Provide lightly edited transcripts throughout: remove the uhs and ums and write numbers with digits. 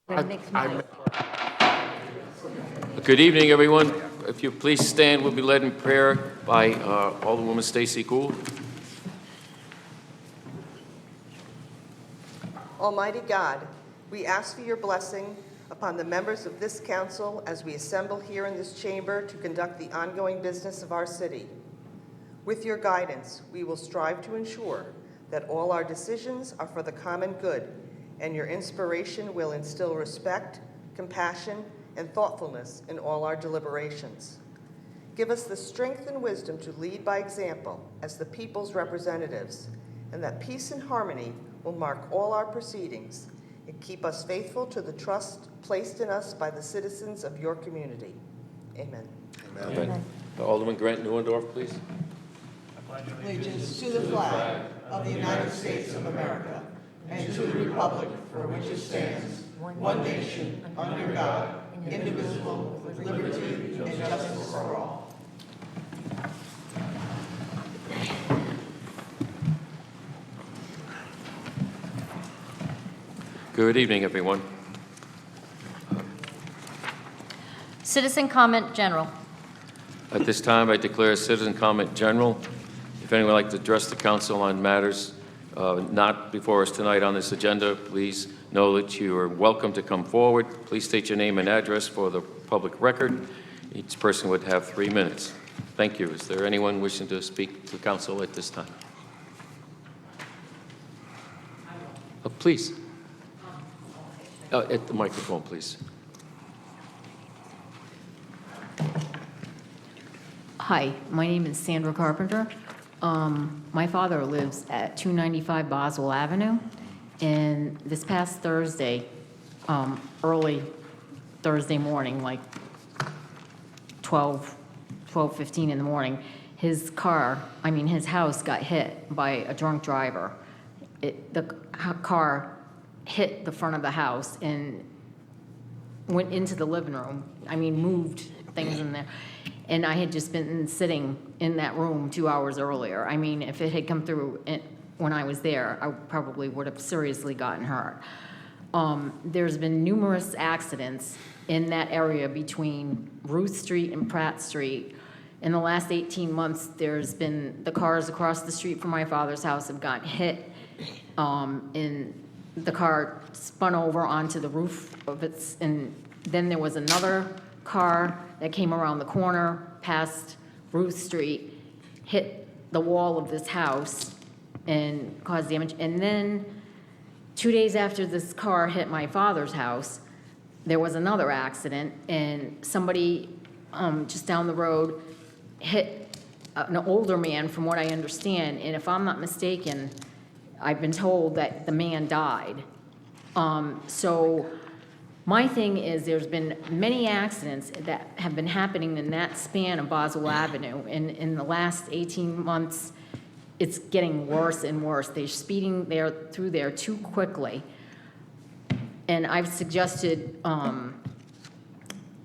Good evening, everyone. If you please stand, we'll be led in prayer by Alderwoman Stacy Gould. Almighty God, we ask for your blessing upon the members of this council as we assemble here in this chamber to conduct the ongoing business of our city. With your guidance, we will strive to ensure that all our decisions are for the common good, and your inspiration will instill respect, compassion, and thoughtfulness in all our deliberations. Give us the strength and wisdom to lead by example as the people's representatives, and that peace and harmony will mark all our proceedings and keep us faithful to the trust placed in us by the citizens of your community. Amen. Amen. Amen. Alderman Grant Neuendorf, please. Allegiance to the flag of the United States of America and to the republic for which it stands, one nation, under God, indivisible, with liberty and justice for all. Good evening, everyone. Citizen comment general. At this time, I declare citizen comment general. If anyone would like to address the council on matters not before us tonight on this agenda, please know that you are welcome to come forward. Please state your name and address for the public record. Each person would have 3 minutes. Thank you. Is there anyone wishing to speak to council at this time? Please. At the microphone, please. Hi, my name is Sandra Carpenter. My father lives at 295 Boswell Avenue, and this past Thursday, early Thursday morning, like 12:15 in the morning, his house got hit by a drunk driver. The car hit the front of the house and went into the living room. Moved things in there. And I had just been sitting in that room 2 hours earlier. If it had come through when I was there, I probably would have seriously gotten hurt. There's been numerous accidents in that area between Ruth Street and Pratt Street. In the last 18 months, there's been the cars across the street from my father's house have gotten hit, and the car spun over onto the roof of its, and then there was another car that came around the corner past Ruth Street, hit the wall of this house and caused damage. And then 2 days after this car hit my father's house, there was another accident, and somebody just down the road hit an older man, from what I understand, and if I'm not mistaken, I've been told that the man died. So my thing is, there's been many accidents that have been happening in that span of Boswell Avenue, and in the last 18 months, it's getting worse and worse. They're speeding through there too quickly. And I've suggested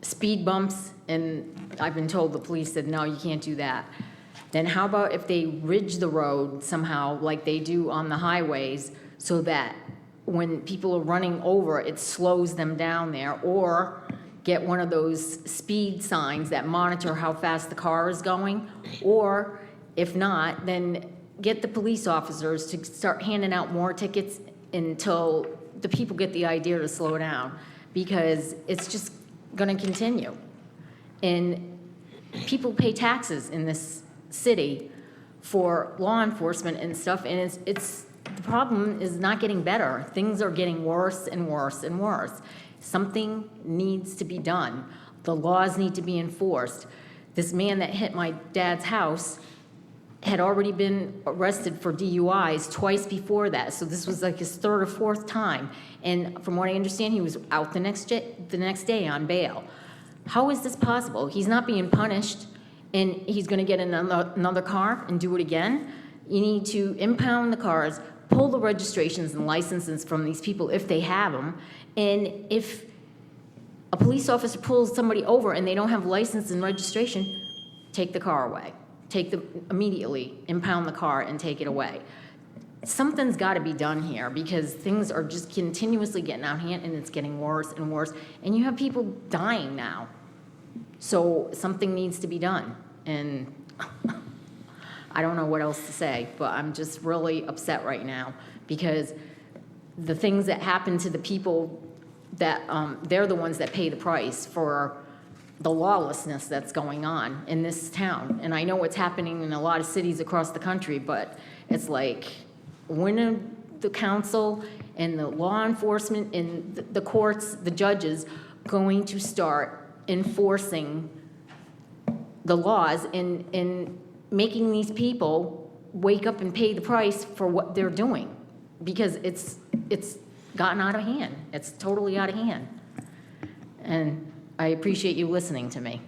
speed bumps, and I've been told the police said, no, you can't do that. Then how about if they ridge the road somehow like they do on the highways, so that when people are running over, it slows them down there, or get one of those speed signs that monitor how fast the car is going, or if not, then get the police officers to start handing out more tickets until the people get the idea to slow down, because it's just going to continue. And people pay taxes in this city for law enforcement and stuff, and it's the problem is not getting better. Things are getting worse and worse and worse. Something needs to be done. The laws need to be enforced. This man that hit my dad's house had already been arrested for DUIs twice before that. So this was like his third or fourth time. And from what I understand, he was out the next day on bail. How is this possible? He's not being punished, and he's going to get another car and do it again. You need to impound the cars, pull the registrations and licenses from these people if they have them, and if a police officer pulls somebody over and they don't have license and registration, take the car away. Immediately impound the car and take it away. something's got to be done here because things are just continuously getting out of hand and it's getting worse and worse. And you have people dying now. So something needs to be done. And I don't know what else to say, but I'm just really upset right now because the things that happen to the people that they're the ones that pay the price for the lawlessness that's going on in this town. And I know what's happening in a lot of cities across the country, but it's like, when are the council and the law enforcement and the courts, the judges, going to start enforcing the laws and making these people wake up and pay the price for what they're doing? Because it's gotten out of hand. It's totally out of hand. And I appreciate you listening to me.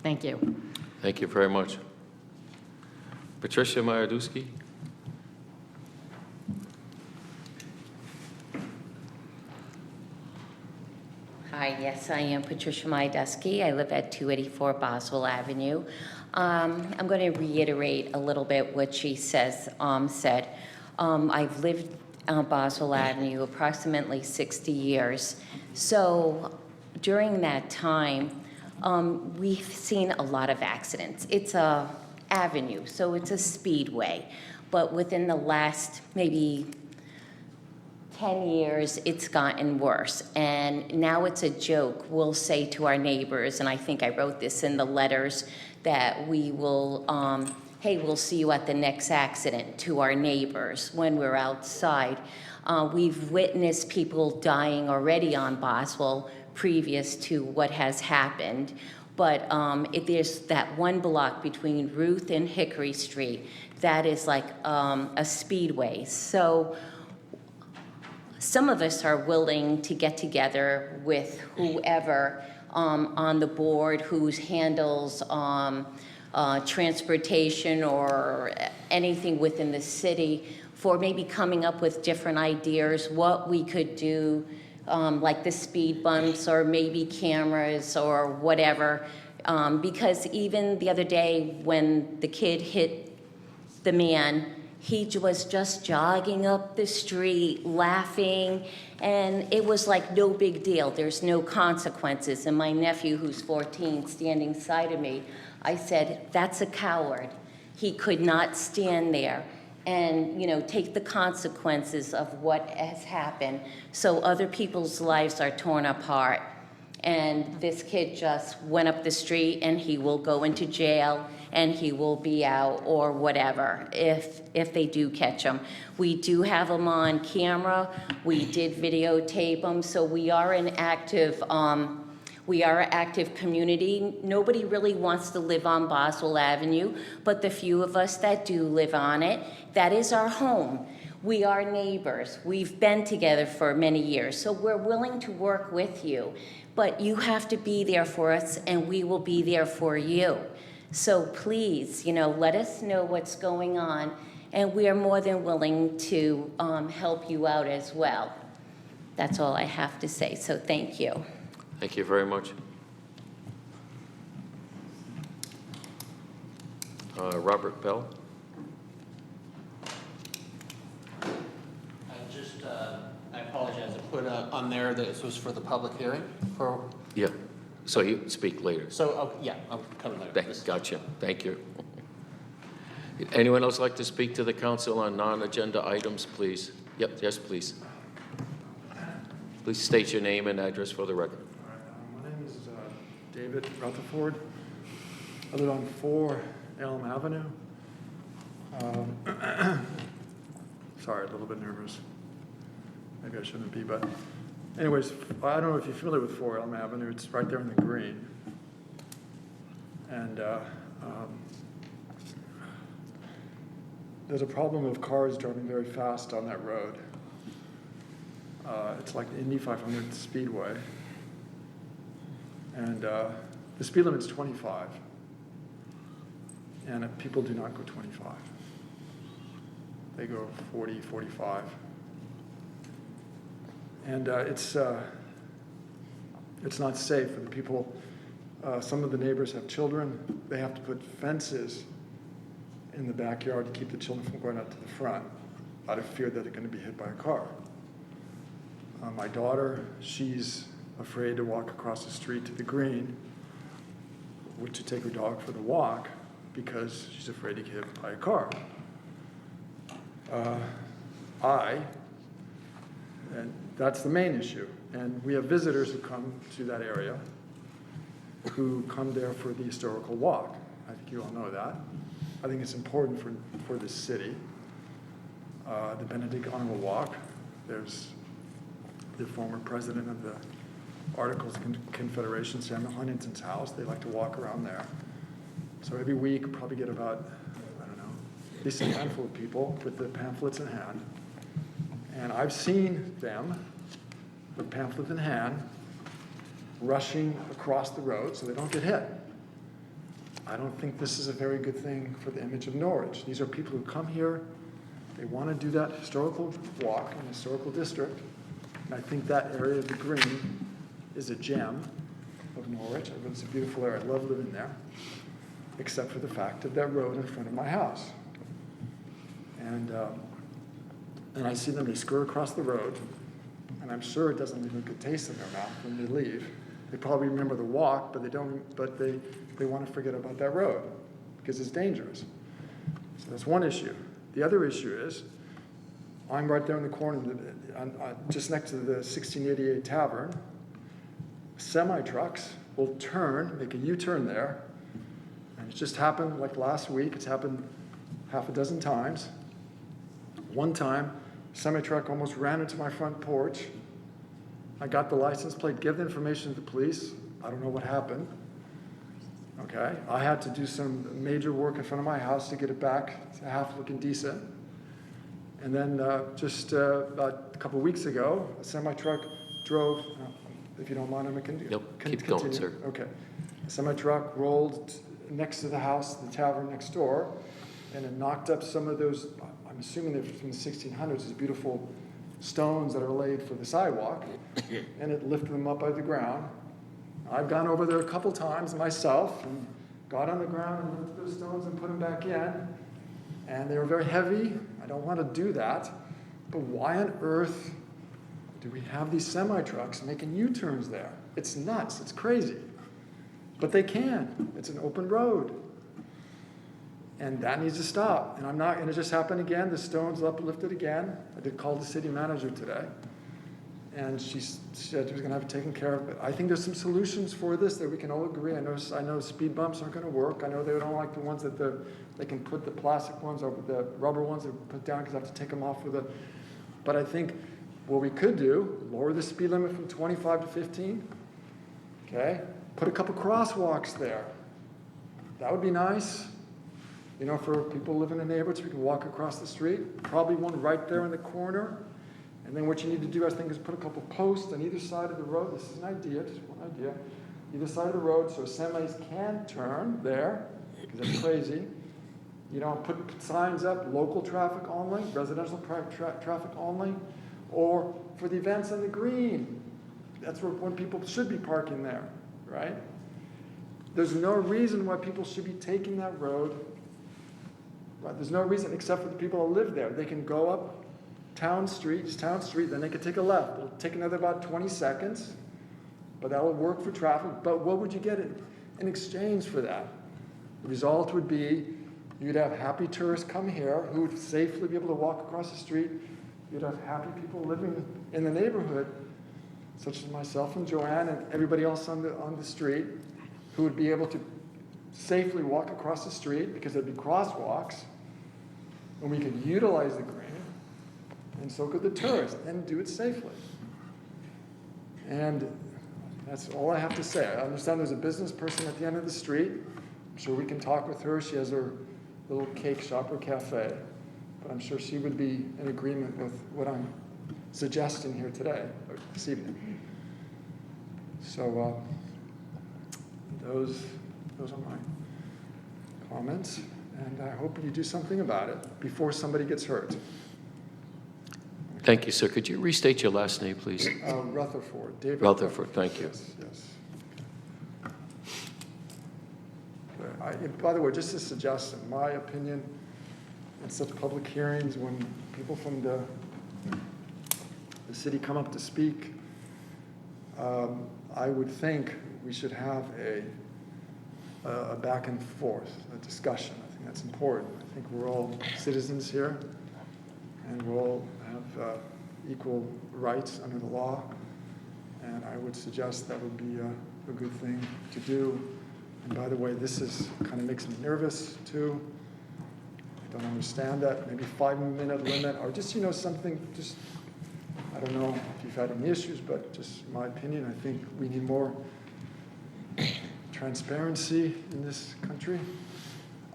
Thank you. Thank you very much. Patricia Majedowski? Hi, yes, I am Patricia Majedowski. I live at 284 Boswell Avenue. I'm going to reiterate a little bit what she said. I've lived on Boswell Avenue approximately 60 years. So during that time, we've seen a lot of accidents. It's a avenue, so it's a speedway. But within the last maybe 10 years, it's gotten worse. And now it's a joke. We'll say to our neighbors, and I think I wrote this in the letters, that we will, hey, we'll see you at the next accident to our neighbors when we're outside. We've witnessed people dying already on Boswell previous to what has happened. But there's that one block between Ruth and Hickory Street that is like a speedway. So some of us are willing to get together with whoever on the board who handles transportation or anything within the city for maybe coming up with different ideas, what we could do, like the speed bumps or maybe cameras or whatever. Because even the other day when the kid hit the man, he was just jogging up the street, laughing, and it was like no big deal. There's no consequences. And my nephew, who's 14, standing side of me, I said, that's a coward. He could not stand there and, take the consequences of what has happened. So other people's lives are torn apart. And this kid just went up the street and he will go into jail and he will be out or whatever if they do catch him. We do have him on camera. We did videotape him. So we are an active community. Nobody really wants to live on Boswell Avenue, but the few of us that do live on it, that is our home. We are neighbors. We've been together for many years, so we're willing to work with you. But you have to be there for us, and we will be there for you. So please, let us know what's going on, and we are more than willing to help you out as well. That's all I have to say, so thank you. Thank you very much. Robert Bell? I apologize. I put on there that this was for the public hearing for. Yeah, so you speak later. So, yeah, I'm coming later. Gotcha, thank you. Anyone else like to speak to the council on non-agenda items, please? Yep, yes, please. Please state your name and address for the record. All right, my name is David Rutherford. I live on 4 Elm Avenue. Sorry, a little bit nervous. Maybe I shouldn't be, but anyways, I don't know if you're familiar with 4 Elm Avenue. It's right there in the green. And there's a problem of cars driving very fast on that road. It's like the Indy 500 Speedway. And the speed limit's 25. And people do not go 25. They go 40, 45. And it's not safe for the people. Some of the neighbors have children. They have to put fences in the backyard to keep the children from going out to the front. out of fear that they're going to be hit by a car. My daughter, she's afraid to walk across the street to the green, to take her dog for the walk, because she's afraid to get hit by a car. And that's the main issue. And we have visitors who come to that area who come there for the historical walk. I think you all know that. I think it's important for this city. The Benedict Honor Walk, there's the former president of the Articles of Confederation, Samuel Huntington's house. They like to walk around there. So every week, probably get about, I don't know, at least a handful of people with the pamphlets in hand. And I've seen them, with pamphlets in hand, rushing across the road so they don't get hit. I don't think this is a very good thing for the image of Norwich. These are people who come here, they want to do that historical walk in the historical district. And I think that area of the green is a gem of Norwich. It's a beautiful area. I love living there, except for the fact of that road in front of my house. And I see them, they scurry across the road, and I'm sure it doesn't leave a good taste in their mouth when they leave. They probably remember the walk, but they want to forget about that road because it's dangerous. So that's one issue. The other issue is, I'm right there in the corner, just next to the 1688 Tavern. Semi-trucks will make a U-turn there. And it just happened like last week. It's happened half a dozen times. One time, semi-truck almost ran into my front porch. I got the license plate, give the information to the police. I don't know what happened. Okay, I had to do some major work in front of my house to get it back to half looking decent. And then just about a couple weeks ago, a semi-truck drove, if you don't mind, I can keep going, sir. Okay. A semi-truck rolled next to the house, the tavern next door, and it knocked up some of those, I'm assuming they're from the 1600s, these beautiful stones that are laid for the sidewalk, and it lifted them up out of the ground. I've gone over there a couple times myself and got on the ground and lifted those stones and put them back in. And they were very heavy. I don't want to do that. But why on earth do we have these semi-trucks making U-turns there? It's nuts. It's crazy. But they can. It's an open road. And that needs to stop. And it just happened again. The stones uplifted again. I did call the city manager today. And she said she was going to have it taken care of. But I think there's some solutions for this that we can all agree. I know speed bumps aren't going to work. I know they don't like the ones that they can put the plastic ones or the rubber ones that put down because I have to take them off with But I think what we could do, lower the speed limit from 25 to 15. Okay? Put a couple crosswalks there. That would be nice. You know, for people living in neighborhoods, we can walk across the street. Probably one right there in the corner. And then what you need to do, I think, is put a couple posts on either side of the road. This is an idea, just one idea. Either side of the road so semis can turn there, because that's crazy. You know, put signs up, local traffic only, residential traffic only, or for the events on the green. That's when people should be parking there, right? There's no reason why people should be taking that road. Right? There's no reason except for the people that live there. They can go up Town Street, then they could take a left. It'll take another about 20 seconds, but that will work for traffic. But what would you get in exchange for that? The result would be you'd have happy tourists come here who would safely be able to walk across the street. You'd have happy people living in the neighborhood, such as myself and Joanne and everybody else on the street, who would be able to safely walk across the street because there'd be crosswalks, and we could utilize the green. And so could the tourists, and do it safely. And that's all I have to say. I understand there's a business person at the end of the street. I'm sure we can talk with her. She has her little cake shop or cafe. But I'm sure she would be in agreement with what I'm suggesting here today, or this evening. So those are my comments. And I hope you do something about it before somebody gets hurt. Thank you, sir. Could you restate your last name, please? Rutherford. David Rutherford, thank you. Yes. By the way, just a suggestion, my opinion, at such public hearings when people from the city come up to speak, I would think we should have a back and forth, a discussion. I think that's important. I think we're all citizens here, and we all have equal rights under the law, and I would suggest that would be a good thing to do. And by the way, this kind of makes me nervous too. I don't understand that. Maybe 5-minute limit, or just something. Just I don't know if you've had any issues, but just my opinion. I think we need more transparency in this country.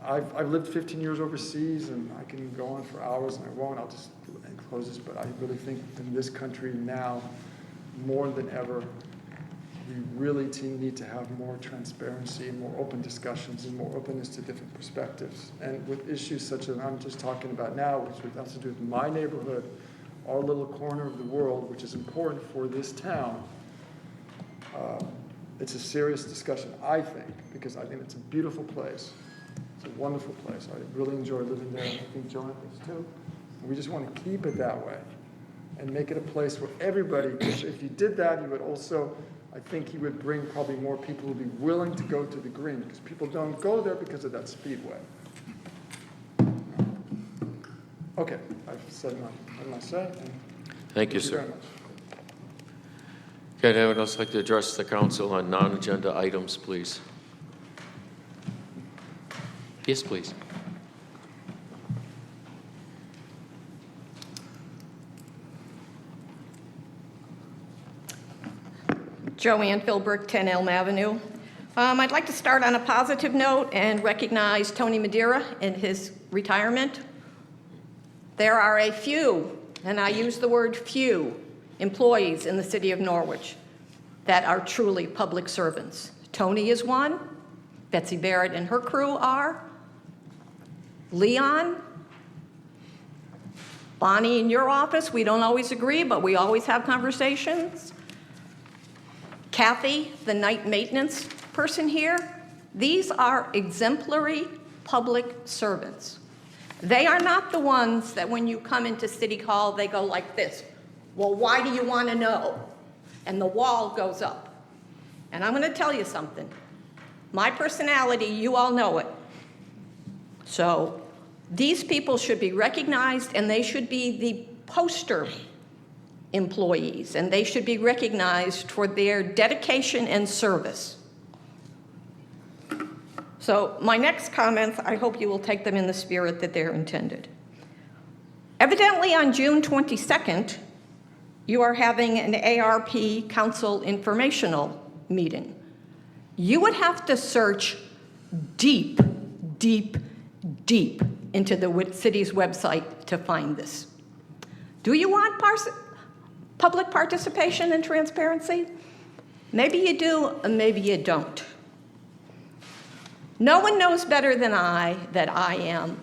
I've lived 15 years overseas, and I can go on for hours, and I won't. I'll just close this. But I really think in this country now, more than ever, we really need to have more transparency and more open discussions and more openness to different perspectives. And with issues such as I'm just talking about now, which has to do with my neighborhood, our little corner of the world, which is important for this town, it's a serious discussion, I think, because I think it's a beautiful place. It's a wonderful place. I really enjoy living there. I think Jonathan does too. And we just want to keep it that way and make it a place where everybody, if you did that, you would also, I think you would bring probably more people who would be willing to go to the green, because people don't go there because of that speedway. Okay, I've said my say. And Thank you, very sir. much. Okay, anyone else like to address the council on non-agenda items, please? Yes, please. Joanne Philbrick, 10 Elm Avenue. I'd like to start on a positive note and recognize Tony Madeira in his retirement. There are a few, and I use the word few, employees in the city of Norwich that are truly public servants. Tony is one. Betsy Barrett and her crew are. Leon. Bonnie, in your office, we don't always agree, but we always have conversations. Kathy, the night maintenance person here, these are exemplary public servants. They are not the ones that when you come into City Hall, they go like this. Well, why do you want to know? And the wall goes up. And I'm going to tell you something. My personality, you all know it. So these people should be recognized, and they should be the poster employees, and they should be recognized for their dedication and service. So my next comments, I hope you will take them in the spirit that they're intended. Evidently on June 22nd, you are having an ARP council informational meeting. You would have to search deep, deep, deep into the city's website to find this. Do you want public participation and transparency? Maybe you do, and maybe you don't. No one knows better than I that I am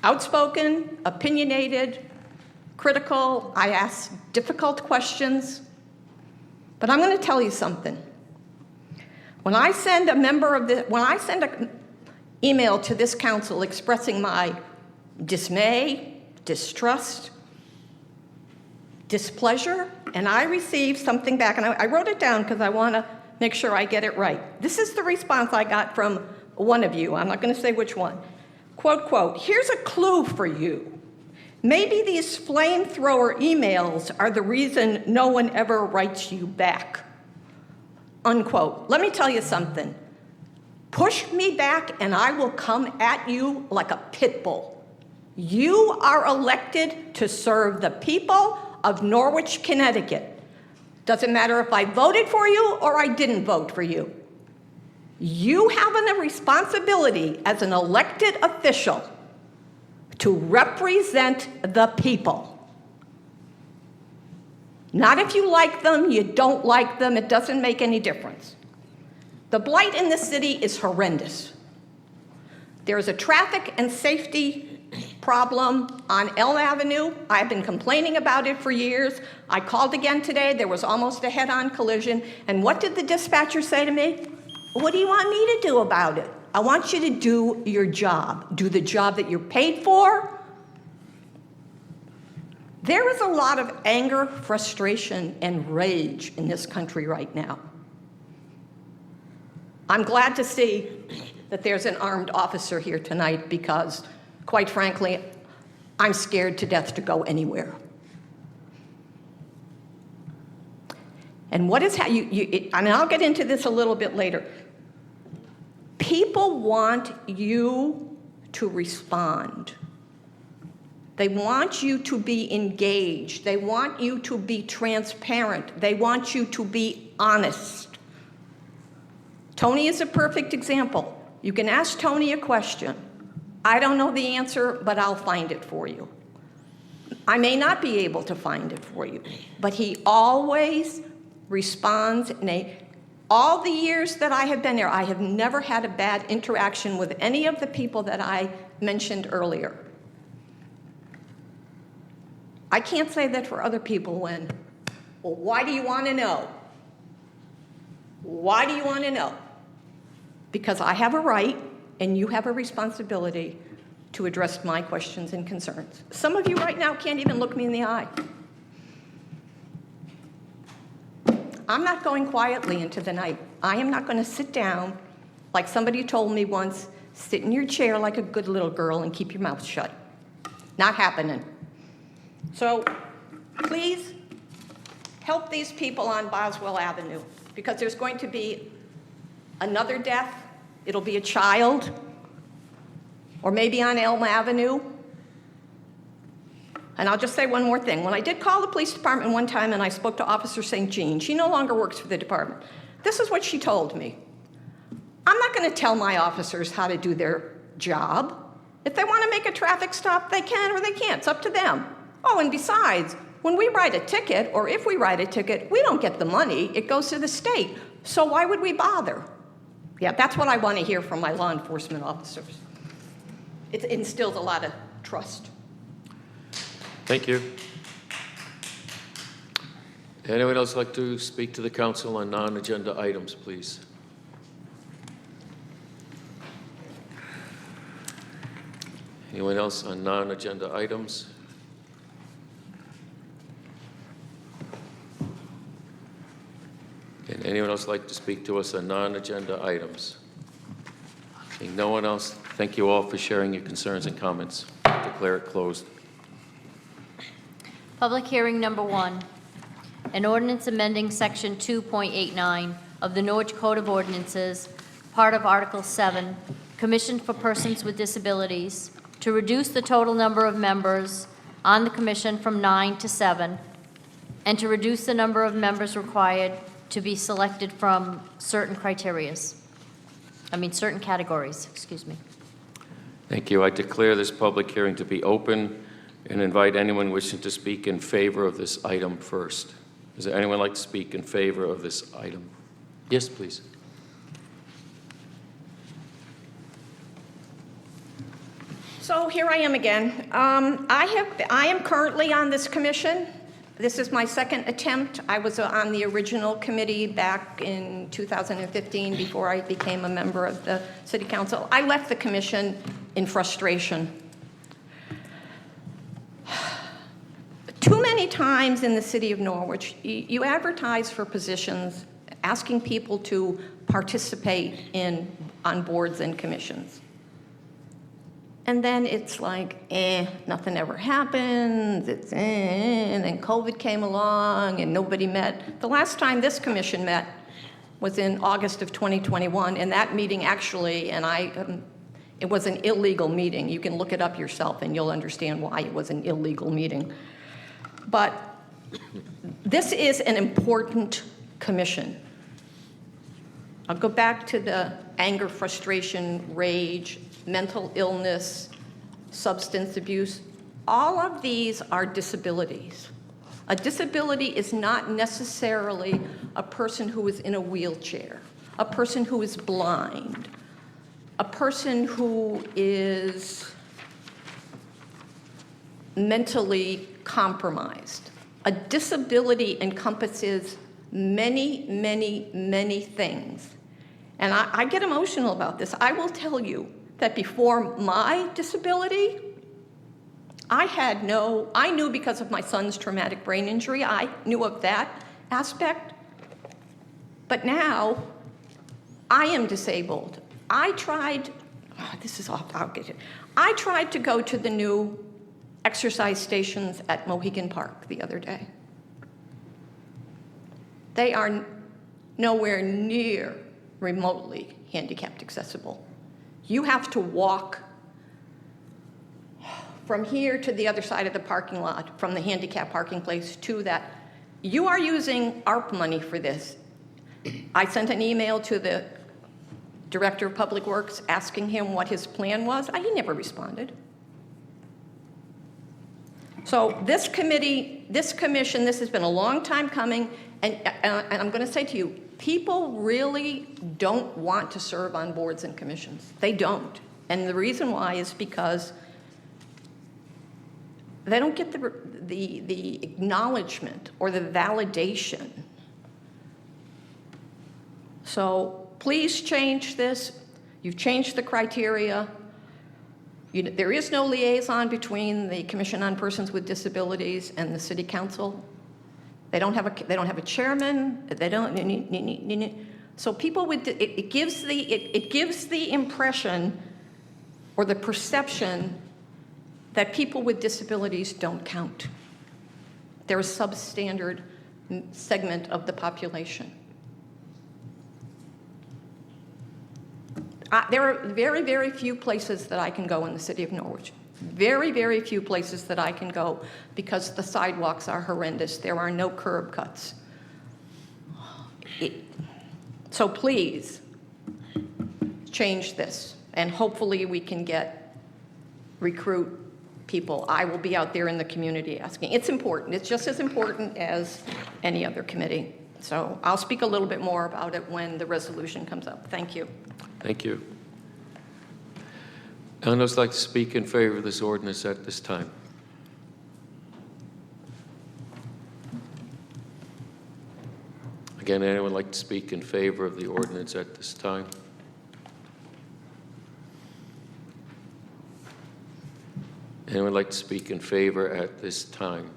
outspoken, opinionated, critical. I ask difficult questions. But I'm going to tell you something. When I send an email to this council expressing my dismay, distrust, displeasure, and I received something back, and I wrote it down because I want to make sure I get it right. This is the response I got from one of you. I'm not going to say which one. Quote, quote, here's a clue for you. Maybe these flamethrower emails are the reason no one ever writes you back. Unquote. Let me tell you something. Push me back and I will come at you like a pit bull. You are elected to serve the people of Norwich, Connecticut. Doesn't matter if I voted for you or I didn't vote for you. You have a responsibility as an elected official to represent the people. Not if you like them, you don't like them, it doesn't make any difference. The blight in this city is horrendous. There's a traffic and safety problem on Elm Avenue. I've been complaining about it for years. I called again today. There was almost a head-on collision. And what did the dispatcher say to me? What do you want me to do about it? I want you to do your job. Do the job that you're paid for. There is a lot of anger, frustration, and rage in this country right now. I'm glad to see that there's an armed officer here tonight because, quite frankly, I'm scared to death to go anywhere. And what is and I'll get into this a little bit later. People want you to respond. They want you to be engaged. They want you to be transparent. They want you to be honest. Tony is a perfect example. You can ask Tony a question. I don't know the answer, but I'll find it for you. I may not be able to find it for you, but he always responds. All the years that I have been there, I have never had a bad interaction with any of the people that I mentioned earlier. I can't say that for other people well, why do you want to know? Why do you want to know? Because I have a right and you have a responsibility to address my questions and concerns. Some of you right now can't even look me in the eye. I'm not going quietly into the night. I am not going to sit down like somebody told me once, sit in your chair like a good little girl and keep your mouth shut. Not happening. So please help these people on Boswell Avenue because there's going to be another death. It'll be a child, or maybe on Elm Avenue. And I'll just say one more thing. When I did call the police department one time and I spoke to Officer St. Jean, she no longer works for the department. This is what she told me. I'm not going to tell my officers how to do their job. If they want to make a traffic stop, they can or they can't. It's up to them. Oh, and besides, when we write a ticket, or if we write a ticket, we don't get the money. It goes to the state. So why would we bother? Yeah, that's what I want to hear from my law enforcement officers. It instills a lot of trust. Thank you. Anyone else like to speak to the council on non-agenda items, please? Anyone else on non-agenda items? And anyone else like to speak to us on non-agenda items? Seeing no one else, thank you all for sharing your concerns and comments. Declare it closed. Public hearing number 1, an ordinance amending Section 2.89 of the Norwich Code of Ordinances, part of Article 7, Commission for Persons with Disabilities, to reduce the total number of members on the commission from 9 to 7, and to reduce the number of members required to be selected from certain certain categories, excuse me. Thank you. I declare this public hearing to be open and invite anyone wishing to speak in favor of this item first. Does there anyone like to speak in favor of this item? Yes, please. So here I am again. I am currently on this commission. This is my second attempt. I was on the original committee back in 2015 before I became a member of the city council. I left the commission in frustration. Too many times in the city of Norwich, you advertise for positions asking people to participate on boards and commissions. And then it's like, nothing ever happens, and then COVID came along and nobody met. The last time this commission met was in August of 2021, and that meeting actually, it was an illegal meeting. You can look it up yourself and you'll understand why it was an illegal meeting. But this is an important commission. I'll go back to the anger, frustration, rage, mental illness, substance abuse. All of these are disabilities. A disability is not necessarily a person who is in a wheelchair, a person who is blind, a person who is mentally compromised. A disability encompasses many, many, many things. And I get emotional about this. I will tell you that before my disability, I knew because of my son's traumatic brain injury, I knew of that aspect. But now, I am disabled. I tried to go to the new exercise stations at Mohegan Park the other day. They are nowhere near remotely handicapped accessible. You have to walk from here to the other side of the parking lot, from the handicap parking place to that. You are using ARP money for this. I sent an email to the Director of Public Works asking him what his plan was. He never responded. So this committee, this commission, this has been a long time coming, and I'm going to say to you, people really don't want to serve on boards and commissions. They don't. And the reason why is because they don't get the acknowledgement or the validation. So please change this. You've changed the criteria. There is no liaison between the Commission on Persons with Disabilities and the City Council. They don't have a chairman. They don't. So people with it gives the impression or the perception that people with disabilities don't count. They're a substandard segment of the population. There are very, very few places that I can go in the city of Norwich. Very, very few places that I can go because the sidewalks are horrendous. There are no curb cuts. So please, change this, and hopefully we can recruit people. I will be out there in the community asking. It's important. It's just as important as any other committee. So I'll speak a little bit more about it when the resolution comes up. Thank you. Thank you. Anyone else like to speak in favor of this ordinance at this time? Again, anyone like to speak in favor of the ordinance at this time? Anyone like to speak in favor at this time?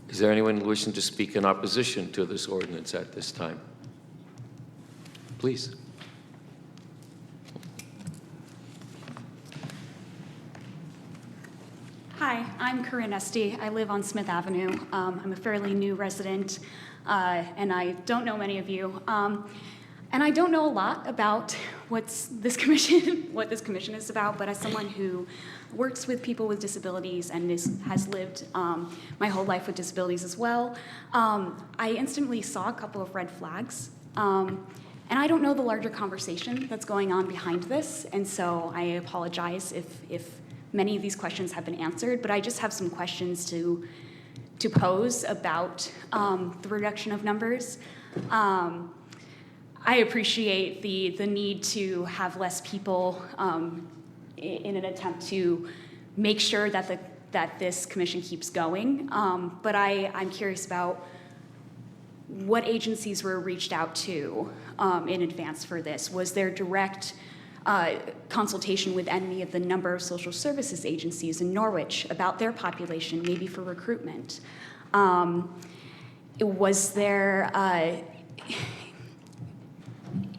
Is there anyone wishing to speak in opposition to this ordinance at this time? Please. Hi, I'm Corinne Esty. I live on Smith Avenue. I'm a fairly new resident, and I don't know many of you. And I don't know a lot about what this commission is about, but as someone who works with people with disabilities and has lived my whole life with disabilities as well, I instantly saw a couple of red flags. And I don't know the larger conversation that's going on behind this, and so I apologize if many of these questions have been answered, but I just have some questions to pose about the reduction of numbers. I appreciate the need to have less people in an attempt to make sure that this commission keeps going, but I'm curious about what agencies were reached out to in advance for this. Was there direct consultation with any of the number of social services agencies in Norwich about their population, maybe for recruitment?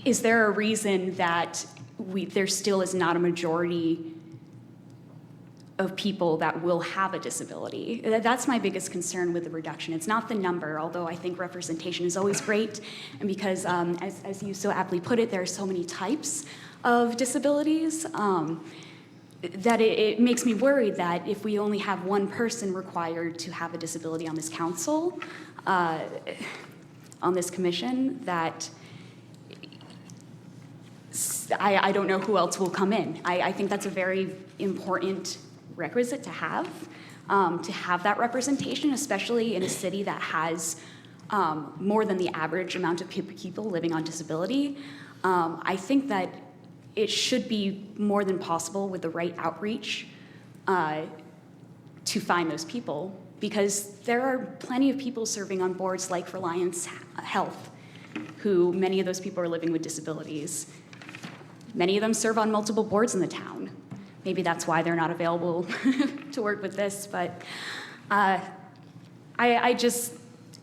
Is there a reason that there still is not a majority of people that will have a disability? That's my biggest concern with the reduction. It's not the number, although I think representation is always great, and because, as you so aptly put it, there are so many types of disabilities that it makes me worried that if we only have one person required to have a disability on this council, on this commission, that I don't know who else will come in. I think that's a very important requisite to have that representation, especially in a city that has more than the average amount of people living on disability. I think that it should be more than possible with the right outreach to find those people. because there are plenty of people serving on boards like Reliance Health, who many of those people are living with disabilities. Many of them serve on multiple boards in the town. Maybe that's why they're not available to work with this, but I just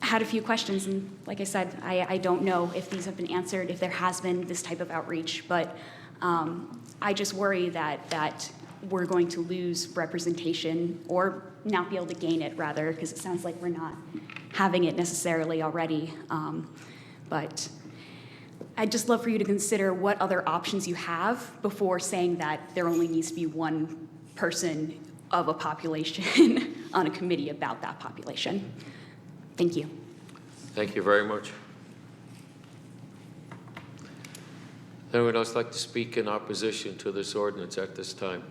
had a few questions, and like I said, I don't know if these have been answered, if there has been this type of outreach, but I just worry that we're going to lose representation, or not be able to gain it, rather, because it sounds like we're not having it necessarily already. But I'd just love for you to consider what other options you have before saying that there only needs to be one person of a population on a committee about that population. Thank you. Thank you very much. Anyone else like to speak in opposition to this ordinance at this time?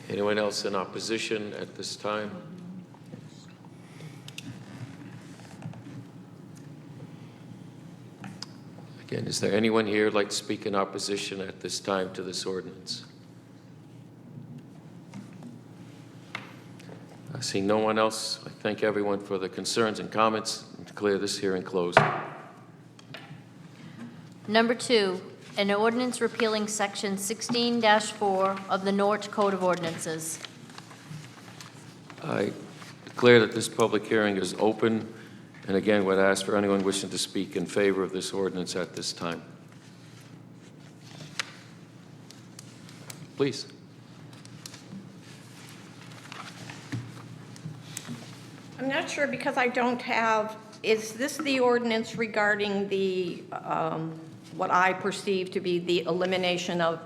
Anyone else in opposition at this time? Again, is there anyone here who'd like to speak in opposition at this time to this ordinance? I see no one else. I thank everyone for the concerns and comments and declare this hearing closed. Number 2, an ordinance repealing Section 16-4 of the Norwich Code of Ordinances. I declare that this public hearing is open, and again would ask for anyone wishing to speak in favor of this ordinance at this time. Please. I'm not sure because I don't have, is this the ordinance regarding the, what I perceive to be the elimination of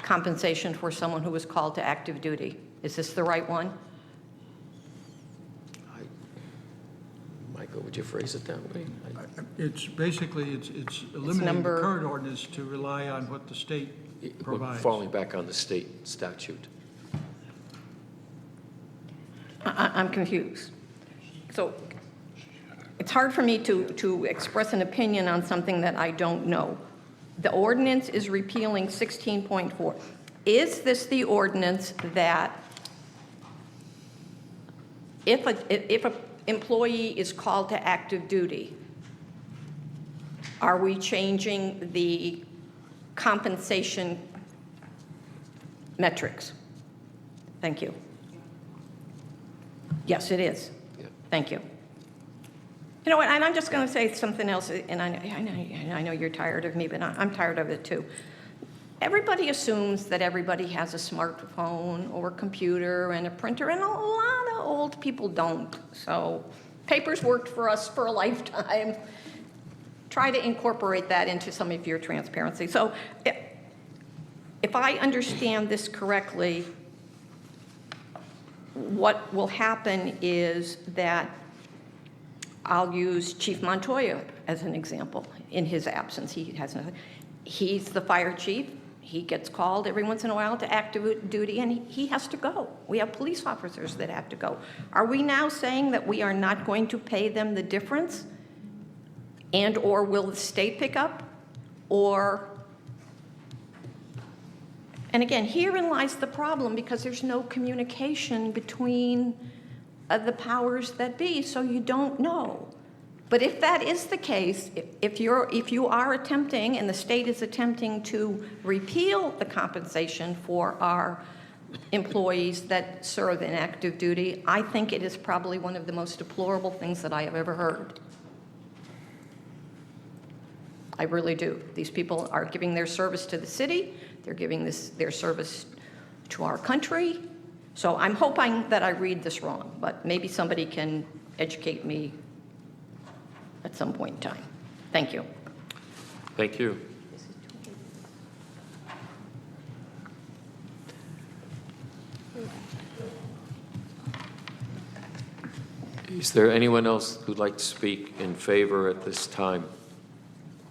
compensation for someone who was called to active duty? Is this the right one? Michael, would you phrase it that way? It's basically, it's eliminating the number- current ordinance to rely on what the state We're provides. falling back on the state statute. I'm confused. So it's hard for me to express an opinion on something that I don't know. The ordinance is repealing 16.4. Is this the ordinance that if a employee is called to active duty, are we changing the compensation metrics? Thank you. Yes, it is. Yeah. Thank you. You know what, and I'm just going to say something else, and I know you're tired of me, but I'm tired of it too. Everybody assumes that everybody has a smartphone or a computer and a printer, and a lot of old people don't. So papers worked for us for a lifetime. Try to incorporate that into some of your transparency. So if I understand this correctly, what will happen is that I'll use Chief Montoya as an example. In his absence, he's the fire chief. He gets called every once in a while to active duty, and he has to go. We have police officers that have to go. Are we now saying that we are not going to pay them the difference? And or will the state pick up? Or, and again, herein lies the problem, because there's no communication between the powers that be, so you don't know. But if that is the case, if you are attempting, and the state is attempting to repeal the compensation for our employees that serve in active duty, I think it is probably one of the most deplorable things that I have ever heard. I really do. These people are giving their service to the city. They're giving their service to our country. So I'm hoping that I read this wrong, but maybe somebody can educate me at some point in time. Thank you. Thank you. Is there anyone else who'd like to speak in favor at this time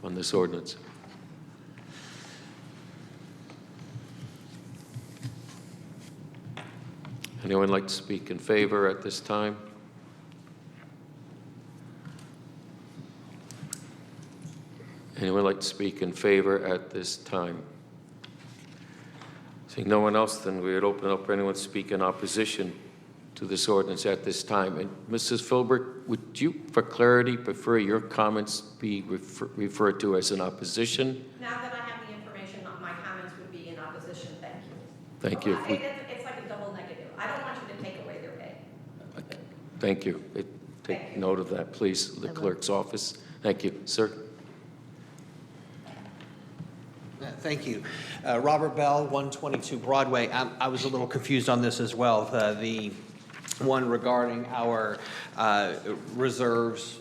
on this ordinance? Anyone like to speak in favor at this time? Anyone like to speak in favor at this time? Seeing no one else, then we would open up for anyone to speak in opposition to this ordinance at this time. And Mrs. Filbert, would you, for clarity, prefer your comments be referred to as an opposition? Now that I have the information, my comments would be in opposition. Thank you. Thank you. It's like a double negative. I don't want you to take away their pay. Thank you. Take note of that, please, the clerk's office. Thank you. Sir? Thank you. Robert Bell, 122 Broadway. I was a little confused on this as well. The one regarding our reserves,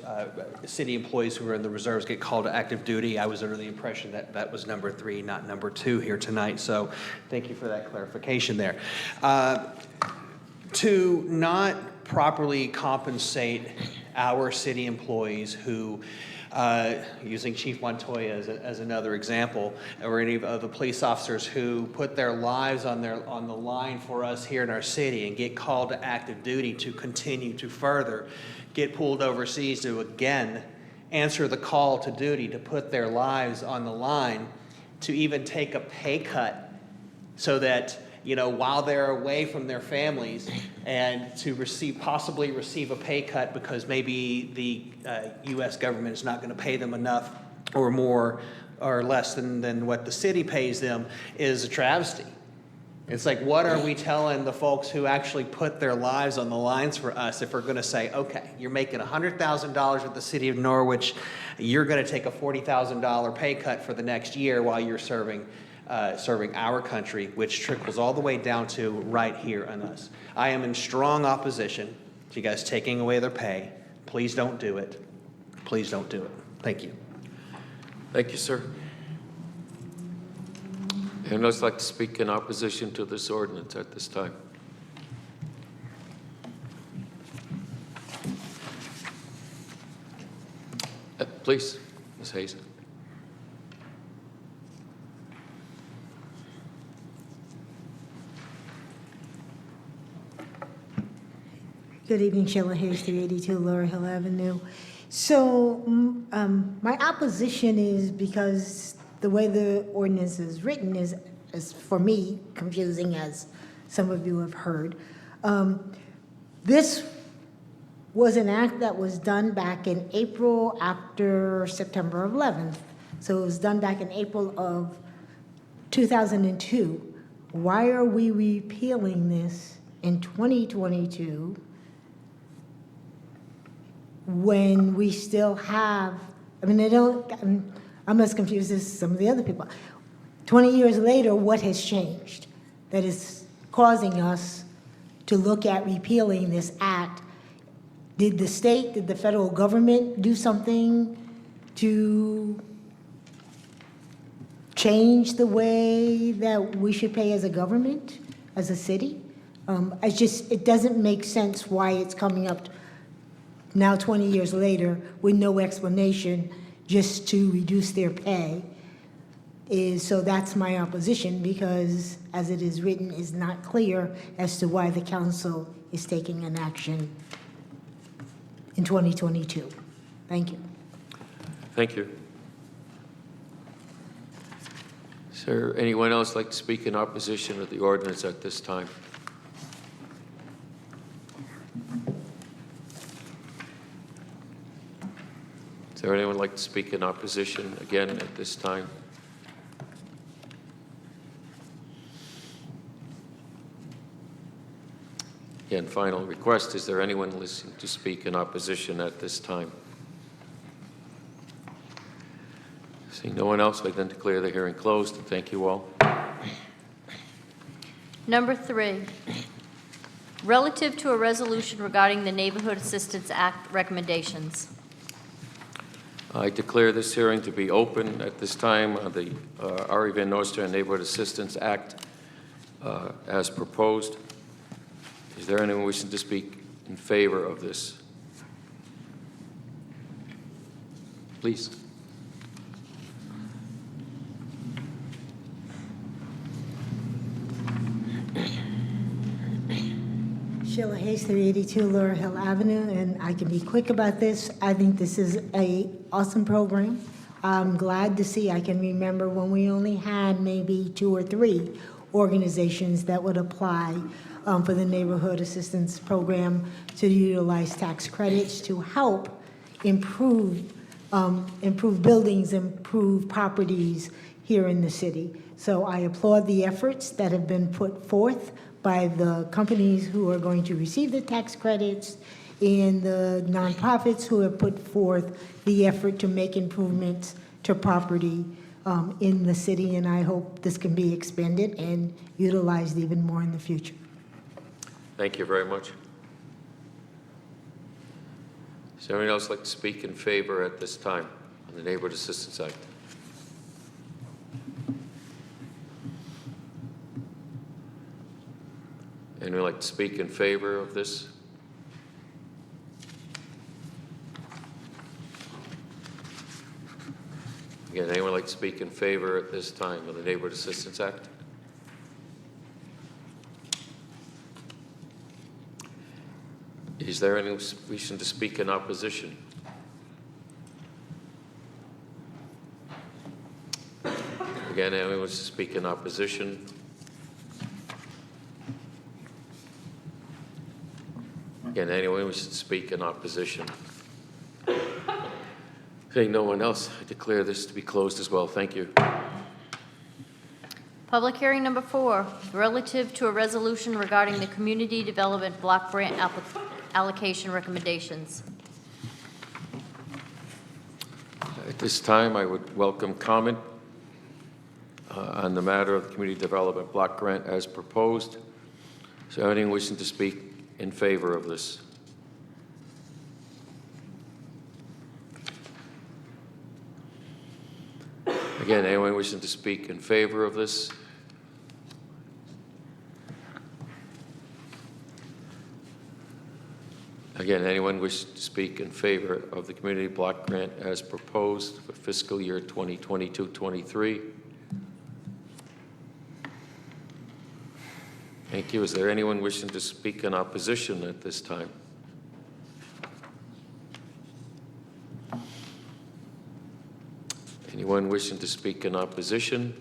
city employees who are in the reserves get called to active duty. I was under the impression that that was number 3, not number 2 here tonight. So thank you for that clarification there. To not properly compensate our city employees who, using Chief Montoya as another example, or any of the police officers who put their lives on the line for us here in our city and get called to active duty to continue to further get pulled overseas to again answer the call to duty to put their lives on the line, to even take a pay cut so that, you know, while they're away from their families, and to possibly receive a pay cut because maybe the U.S. government is not going to pay them enough or more or less than what the city pays them, is a travesty. It's like, what are we telling the folks who actually put their lives on the lines for us if we're going to say, okay, you're making $100,000 with the city of Norwich, you're going to take a $40,000 pay cut for the next year while you're serving our country, which trickles all the way down to right here on us. I am in strong opposition to you guys taking away their pay. Please don't do it. Please don't do it. Thank you. Thank you, sir. Anyone else like to speak in opposition to this ordinance at this time? Please, Ms. Hayes. Good evening, Sheila Hayes, 382 Laurel Hill Avenue. So my opposition is because the way the ordinance is written is for me, confusing, as some of you have heard. This was an act that was done back in April after September 11th. So it was done back in April of 2002. Why are we repealing this in 2022 when we still have, I mean, I'm as confused as some of the other people. 20 years later, what has changed that is causing us to look at repealing this act? Did the federal government do something to change the way that we should pay as a government, as a city? It doesn't make sense why it's coming up now 20 years later with no explanation, just to reduce their pay. So that's my opposition, because as it is written, is not clear as to why the council is taking an action in 2022. Thank you. Thank you. Is there anyone else like to speak in opposition to the ordinance at this time? Is there anyone like to speak in opposition again at this time? Again, final request, is there anyone listening to speak in opposition at this time? Seeing no one else, I then declare the hearing closed, and thank you all. Number 3, relative to a resolution regarding the Neighborhood Assistance Act recommendations. I declare this hearing to be open at this time on the R.E. Van Nostrand Neighborhood Assistance Act as proposed. Is there anyone wishing to speak in favor of this? Please. Sheila Hayes, 382 Laurel Hill Avenue, and I can be quick about this. I think this is an awesome program. I'm glad to see, I can remember when we only had maybe 2 or 3 organizations that would apply for the Neighborhood Assistance Program to utilize tax credits to help improve buildings, improve properties here in the city. So I applaud the efforts that have been put forth by the companies who are going to receive the tax credits and the nonprofits who have put forth the effort to make improvements to property in the city, and I hope this can be expanded and utilized even more in the future. Thank you very much. Does anyone else like to speak in favor at this time on the Neighborhood Assistance Act? Anyone like to speak in favor of this? Again, anyone like to speak in favor at this time of the Neighborhood Assistance Act? Is there anyone wishing to speak in opposition? Again, anyone wants to speak in opposition? Again, anyone wishes to speak in opposition? Seeing no one else, I declare this to be closed as well. Thank you. Public hearing number 4, relative to a resolution regarding the Community Development Block Grant allocation recommendations. At this time, I would welcome comment on the matter of the Community Development Block Grant as proposed. So anyone wishing to speak in favor of this? Again, anyone wishing to speak in favor of this? Again, anyone wish to speak in favor of the Community Block Grant as proposed for fiscal year 2022-23? Thank you. Is there anyone wishing to speak in opposition at this time? Anyone wishing to speak in opposition?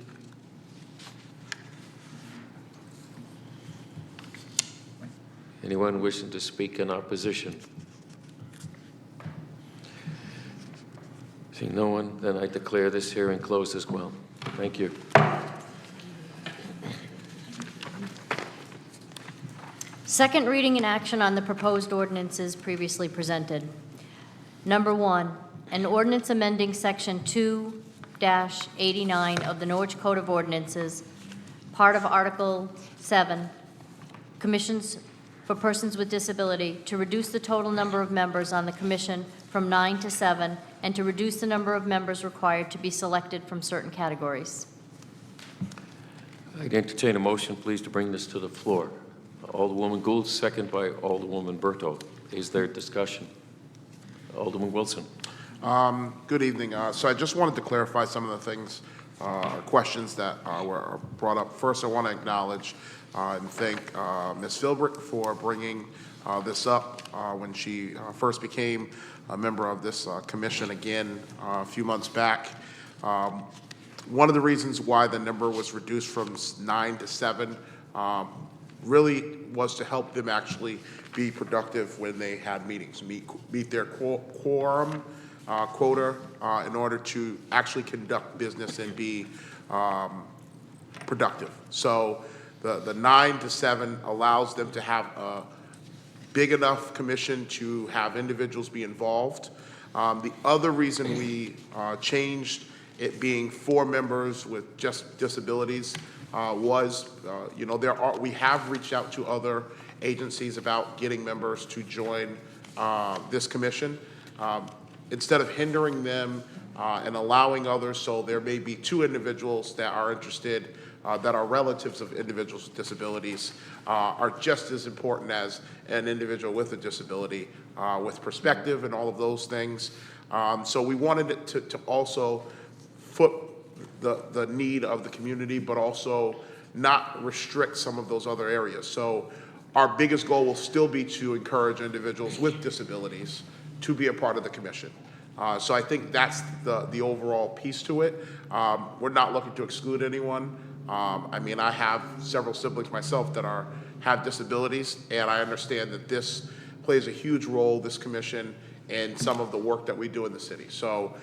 Anyone wishing to speak in opposition? Seeing no one, then I declare this hearing closed as well. Thank you. Second reading and action on the proposed ordinances previously presented. Number 1, an ordinance amending Section 2-89 of the Norwich Code of Ordinances, part of Article 7, Commissions for Persons with Disability, to reduce the total number of members on the commission from 9 to 7, and to reduce the number of members required to be selected from certain categories. I'd entertain a motion, please, to bring this to the floor. Alderwoman Gould, second by Alderwoman Berto. Is there discussion? Alderman Wilson. Good evening. So I just wanted to clarify some of the things, questions that were brought up. First, I want to acknowledge and thank Ms. Philbrick for bringing this up when she first became a member of this commission again a few months back. One of the reasons why the number was reduced from 9 to 7 really was to help them actually be productive when they had meetings, meet their quorum quota in order to actually conduct business and be productive. So the 9 to 7 allows them to have a big enough commission to have individuals be involved. The other reason we changed it being 4 members with just disabilities was, we have reached out to other agencies about getting members to join this commission. Instead of hindering them and allowing others, so there may be 2 individuals that are interested that are relatives of individuals with disabilities are just as important as an individual with a disability with perspective and all of those things. So we wanted it to also foot the need of the community, but also not restrict some of those other areas. So our biggest goal will still be to encourage individuals with disabilities to be a part of the commission. So I think that's the overall piece to it. We're not looking to exclude anyone. I mean, I have several siblings myself that have disabilities, and I understand that this plays a huge role, this commission, in some of the work that we do in the city. So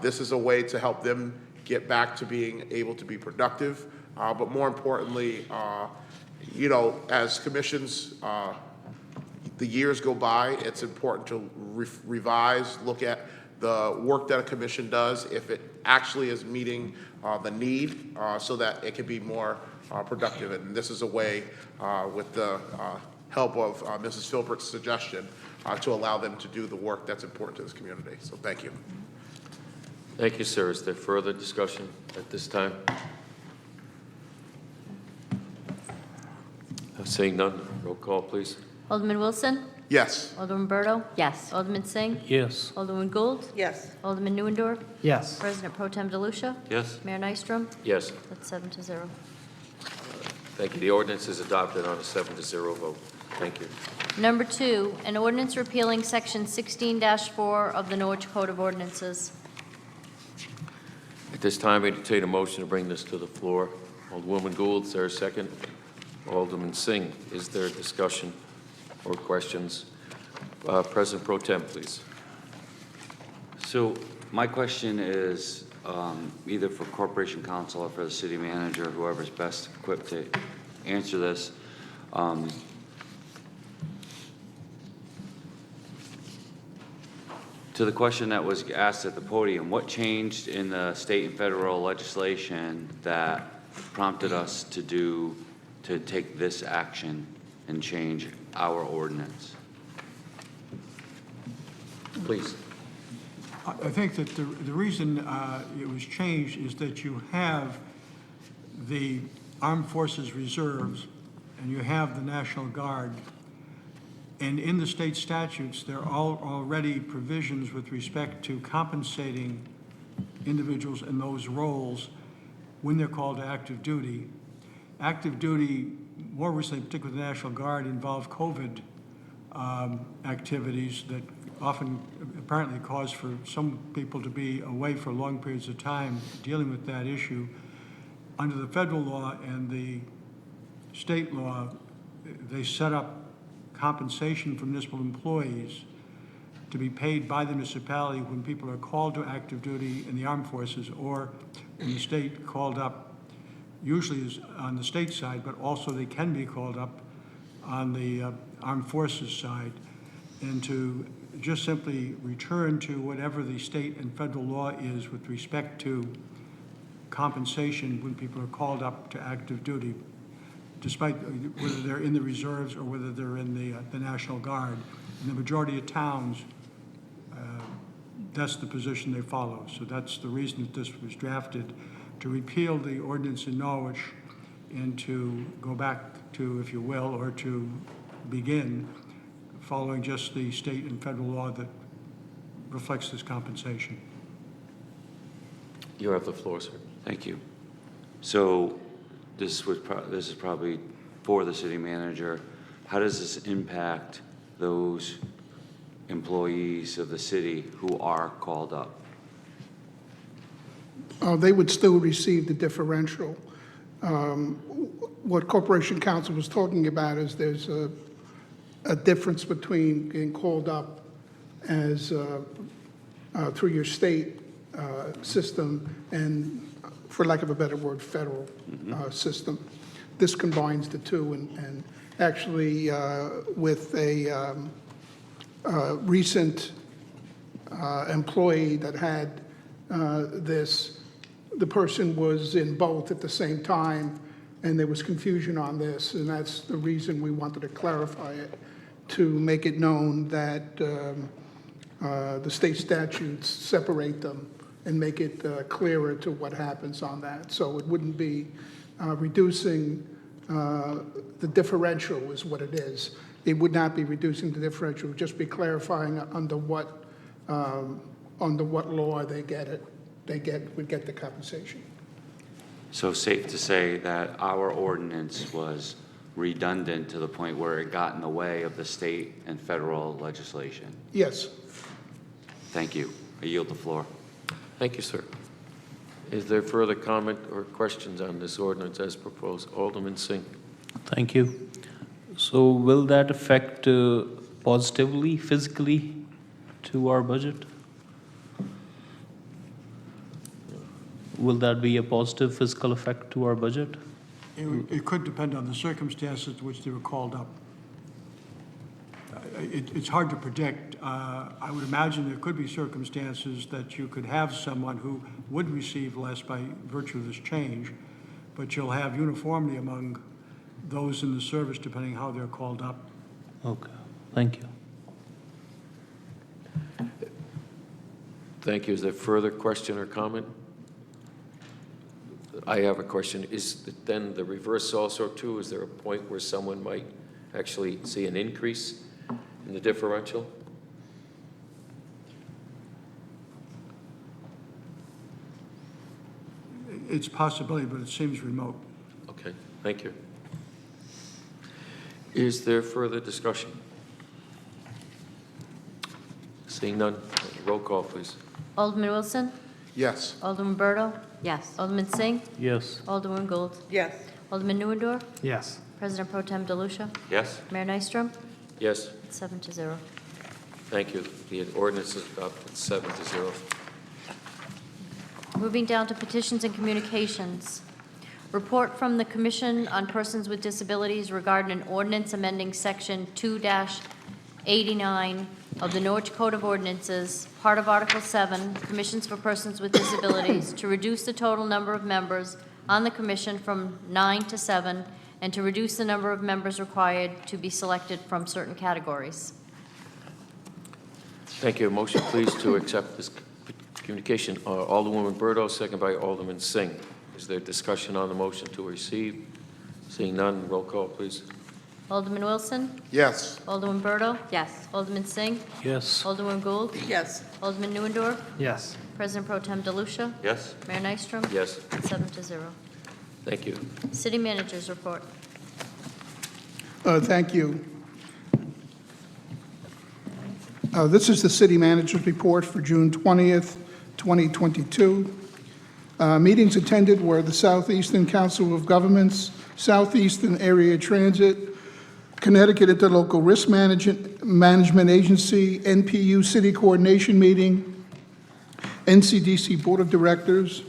this is a way to help them get back to being able to be productive, but more importantly, you know, as commissions, the years go by, it's important to revise, look at the work that a commission does, if it actually is meeting the need, so that it can be more productive. And this is a way, with the help of Mrs. Philbrick's suggestion, to allow them to do the work that's important to this community. So thank you. Thank you, sir. Is there further discussion at this time? Seeing none, roll call, please. Alderman Wilson? Yes. Alderman Berto? Yes. Alderman Singh? Yes. Alderman Gould? Yes. Alderman Neuendorf? Yes. President Pro Tem DeLucia? Yes. Mayor Nystrom? Yes. That's 7-0. Thank you. The ordinance is adopted on a 7-0 vote. Thank you. Number 2, an ordinance repealing Section 16-4 of the Norwich Code of Ordinances. At this time, I entertain a motion to bring this to the floor. Alderwoman Gould, is there a second? Alderman Singh, is there discussion or questions? President Pro Tem, please. So my question is either for Corporation Counsel or for the city manager, whoever's best equipped to answer this. To the question that was asked at the podium, what changed in the state and federal legislation that prompted us to take this action and change our ordinance? Please. I think that the reason it was changed is that you have the Armed Forces Reserves and you have the National Guard. And in the state statutes, there are already provisions with respect to compensating individuals in those roles when they're called to active duty. Active duty, more recently, particularly the National Guard, involved COVID activities that often apparently cause for some people to be away for long periods of time dealing with that issue. Under the federal law and the state law, they set up compensation for municipal employees to be paid by the municipality when people are called to active duty in the armed forces or in the state called up, usually is on the state side, but also they can be called up on the armed forces side, and to just simply return to whatever the state and federal law is with respect to compensation when people are called up to active duty, despite whether they're in the reserves or whether they're in the National Guard. In the majority of towns, that's the position they follow. So that's the reason that this was drafted, to repeal the ordinance in Norwich and to go back to, if you will, or to begin following just the state and federal law that reflects this compensation. You have the floor, sir. Thank you. So this is probably for the city manager. How does this impact those employees of the city who are called up? They would still receive the differential. What Corporation Counsel was talking about is there's a difference between getting called up as through your state system and, for lack of a better word, federal system. This combines the two, and actually with a recent employee that had this, the person was in both at the same time, and there was confusion on this, and that's the reason we wanted to clarify it, to make it known that the state statutes separate them and make it clearer to what happens on that. So it wouldn't be reducing the differential is what it is. It would not be reducing the differential, it would just be clarifying under what law they get it. Would get the compensation. So safe to say that our ordinance was redundant to the point where it got in the way of the state and federal legislation? Yes. Thank you. I yield the floor. Thank you, sir. Is there further comment or questions on this ordinance as proposed? Alderman Singh. Thank you. So will that affect positively, physically to our budget? Will that be a positive fiscal effect to our budget? It could depend on the circumstances to which they were called up. It's hard to predict. I would imagine there could be circumstances that you could have someone who would receive less by virtue of this change, but you'll have uniformity among those in the service depending how they're called up. Okay, thank you. Thank you. Is there further question or comment? I have a question. Is then the reverse also true? Is there a point where someone might actually see an increase in the differential? It's a possibility, but it seems remote. Okay, thank you. Is there further discussion? Seeing none, roll call, please. Alderman Wilson? Yes. Alderman Berto? Yes. Alderman Singh? Yes. Alderman Gould? Yes. Alderman Neuendorf? Yes. President Pro Tem DeLucia? Yes? Mayor Nystrom? Yes, 7-0. thank you. The ordinance is adopted 7-0. Moving down to petitions and communications. Report from the Commission on Persons with Disabilities regarding an ordinance amending Section 2-89 of the Norwich Code of Ordinances, part of Article 7, Commissions for Persons with Disabilities, to reduce the total number of members on the commission from 9 to 7, and to reduce the number of members required to be selected from certain categories. Thank you. Motion, please, to accept this communication. Alderwoman Berto, second by Alderman Singh. Is there discussion on the motion to receive? Seeing none, roll call, please. Alderman Wilson? Yes. Alderman Berto? Yes. Alderman Singh? Yes. Alderman Gould? Yes. Alderman Neuendorf? Yes. President Pro Tem DeLucia? Yes? Mayor Nystrom? Yes, 7-0. thank you. City Manager's report. Thank you. This is the city manager's report for June 20th, 2022. Meetings attended were the Southeastern Council of Governments, Southeastern Area Transit, Connecticut Interlocal Risk Management Agency, NPU City Coordination Meeting, NCDC Board of Directors.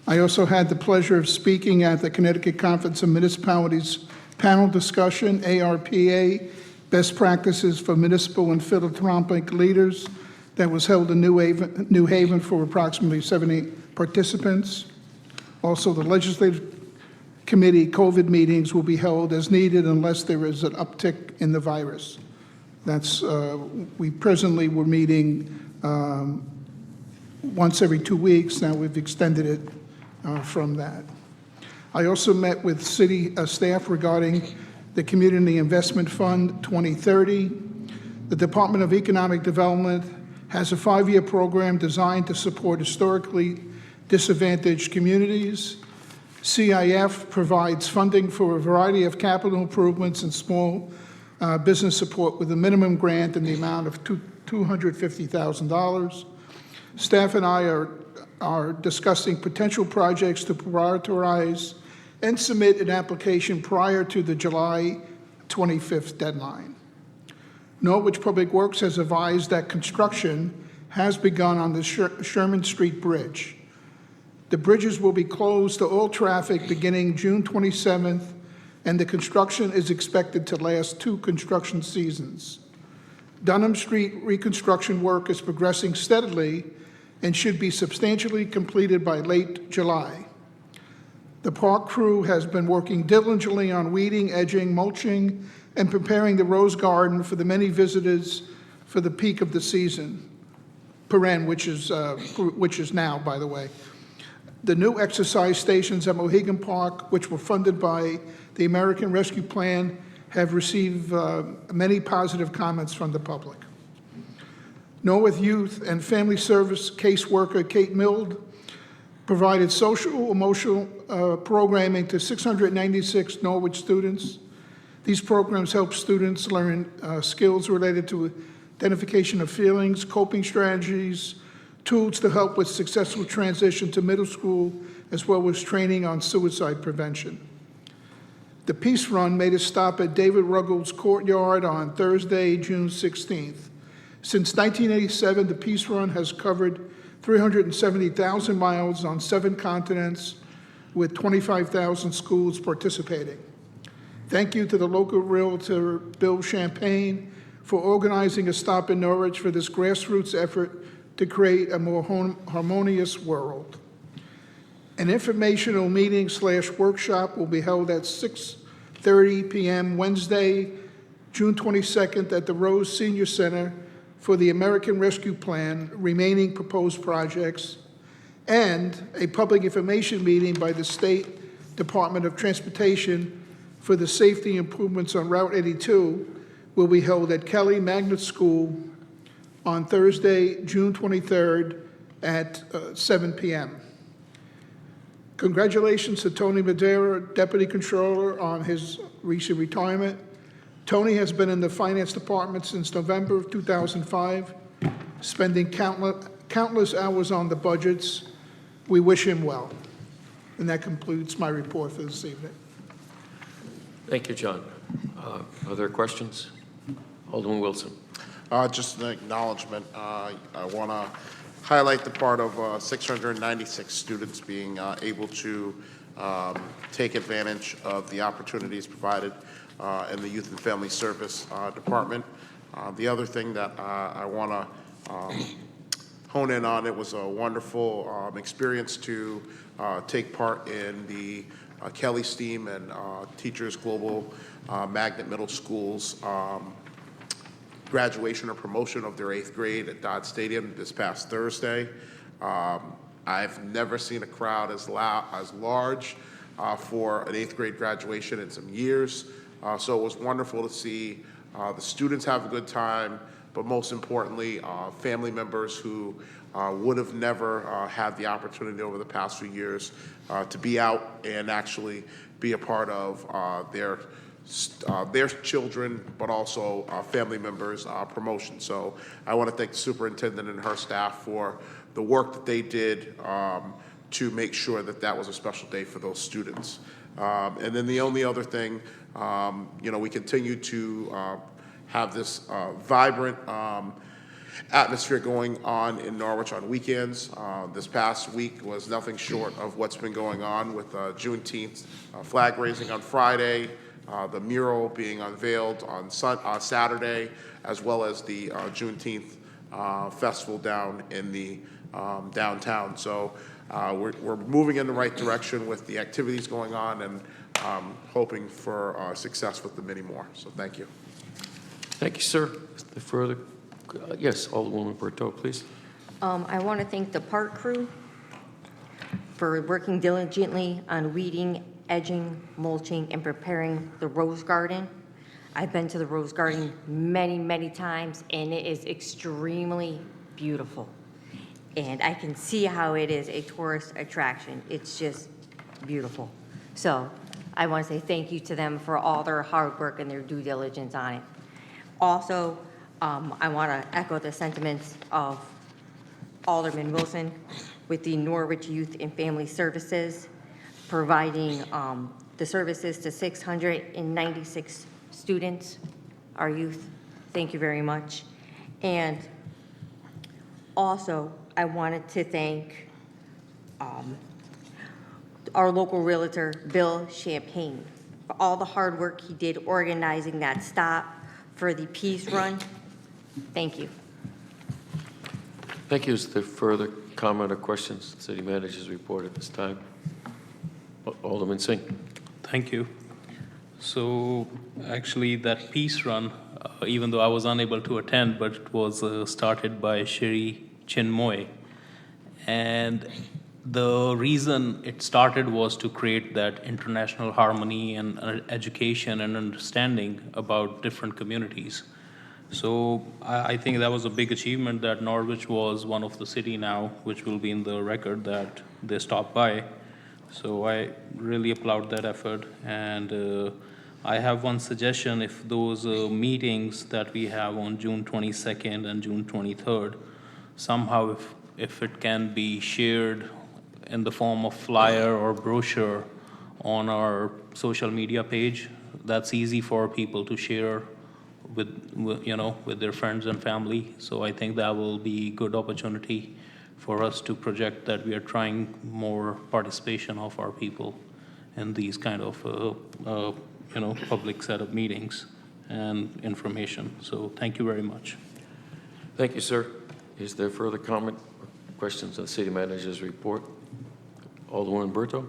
I also had the pleasure of speaking at the Connecticut Conference of Municipalities panel discussion, ARPA, Best Practices for Municipal and Philanthropic Leaders, that was held in New Haven for approximately 70 participants. Also, the Legislative Committee COVID meetings will be held as needed unless there is an uptick in the virus. That's, we presently were meeting once every 2 weeks. Now we've extended it from that. I also met with city staff regarding the Community Investment Fund 2030. The Department of Economic Development has a 5-year program designed to support historically disadvantaged communities. CIF provides funding for a variety of capital improvements and small business support with a minimum grant in the amount of $250,000. Staff and I are discussing potential projects to prioritize and submit an application prior to the July 25th deadline. Norwich Public Works has advised that construction has begun on the Sherman Street Bridge. The bridges will be closed to all traffic beginning June 27th, and the construction is expected to last 2 construction seasons. Dunham Street reconstruction work is progressing steadily and should be substantially completed by late July. The park crew has been working diligently on weeding, edging, mulching, and preparing the rose garden for the many visitors for the peak of the season, which is now, by the way. The new exercise stations at Mohegan Park, which were funded by the American Rescue Plan, have received many positive comments from the public. Norwich Youth and Family Service caseworker Kate Mild provided social emotional programming to 696 Norwich students. These programs help students learn skills related to identification of feelings, coping strategies, tools to help with successful transition to middle school, as well as training on suicide prevention. The Peace Run made a stop at David Ruggles Courtyard on Thursday, June 16th. Since 1987, the Peace Run has covered 370,000 miles on 7 continents, with 25,000 schools participating. Thank you to the local realtor, Bill Champagne, for organizing a stop in Norwich for this grassroots effort to create a more harmonious world. An informational meeting/workshop will be held at 6:30 p.m. Wednesday, June 22nd at the Rose Senior Center for the American Rescue Plan remaining proposed projects, and a public information meeting by the State Department of Transportation for the safety improvements on Route 82 will be held at Kelly Magnet School on Thursday, June 23rd at 7 p.m. Congratulations to Tony Madera, Deputy Controller, on his recent retirement. Tony has been in the Finance Department since November of 2005, spending countless hours on the budgets. We wish him well. And that concludes my report for this evening. Thank you, John. Are there questions? Alderman Wilson. Just an acknowledgement. I want to highlight the part of 696 students being able to take advantage of the opportunities provided in the Youth and Family Service Department. The other thing that I want to hone in on, it was a wonderful experience to take part in the Kelly STEAM and Teachers Global Magnet Middle School's graduation or promotion of their 8th grade at Dodd Stadium this past Thursday. I've never seen a crowd as large for an 8th grade graduation in some years. So it was wonderful to see the students have a good time, but most importantly, family members who would have never had the opportunity over the past few years to be out and actually be a part of their children, but also family members' promotion. So I want to thank the superintendent and her staff for the work that they did to make sure that that was a special day for those students. And then the only other thing, we continue to have this vibrant atmosphere going on in Norwich on weekends. This past week was nothing short of what's been going on with Juneteenth flag raising on Friday, the mural being unveiled on Saturday, as well as the Juneteenth festival down in the downtown. So we're moving in the right direction with the activities going on, and hoping for success with the many more. So thank you. Thank you, sir. The further, yes, Alderwoman Berto, please. I want to thank the park crew for working diligently on weeding, edging, mulching, and preparing the rose garden. I've been to the rose garden many, many times, and it is extremely beautiful. And I can see how it is a tourist attraction. It's just beautiful. So I want to say thank you to them for all their hard work and their due diligence on it. Also, I want to echo the sentiments of Alderman Wilson with the Norwich Youth and Family Services, providing the services to 696 students, our youth. Thank you very much. And also, I wanted to thank our local realtor, Bill Champagne, for all the hard work he did organizing that stop for the Peace Run. Thank you. Thank you. Is there further comment or questions? City Manager's report at this time. Alderman Singh. Thank you. So actually that Peace Run, even though I was unable to attend, but it was started by Shri Chinmoy. And the reason it started was to create that international harmony and education and understanding about different communities. So I think that was a big achievement that Norwich was one of the city now, which will be in the record that they stopped by. So I really applaud that effort. And I have one suggestion: if those meetings that we have on June 22nd and June 23rd, somehow if if it can be shared in the form of flyer or brochure on our social media page. That's easy for people to share with their friends and family. So I think that will be good opportunity for us to project that we are trying more participation of our people in these kind of public set of meetings and information. So thank you very much. Thank you, sir. Is there further comment or questions on the city manager's report? Alderwoman Berto?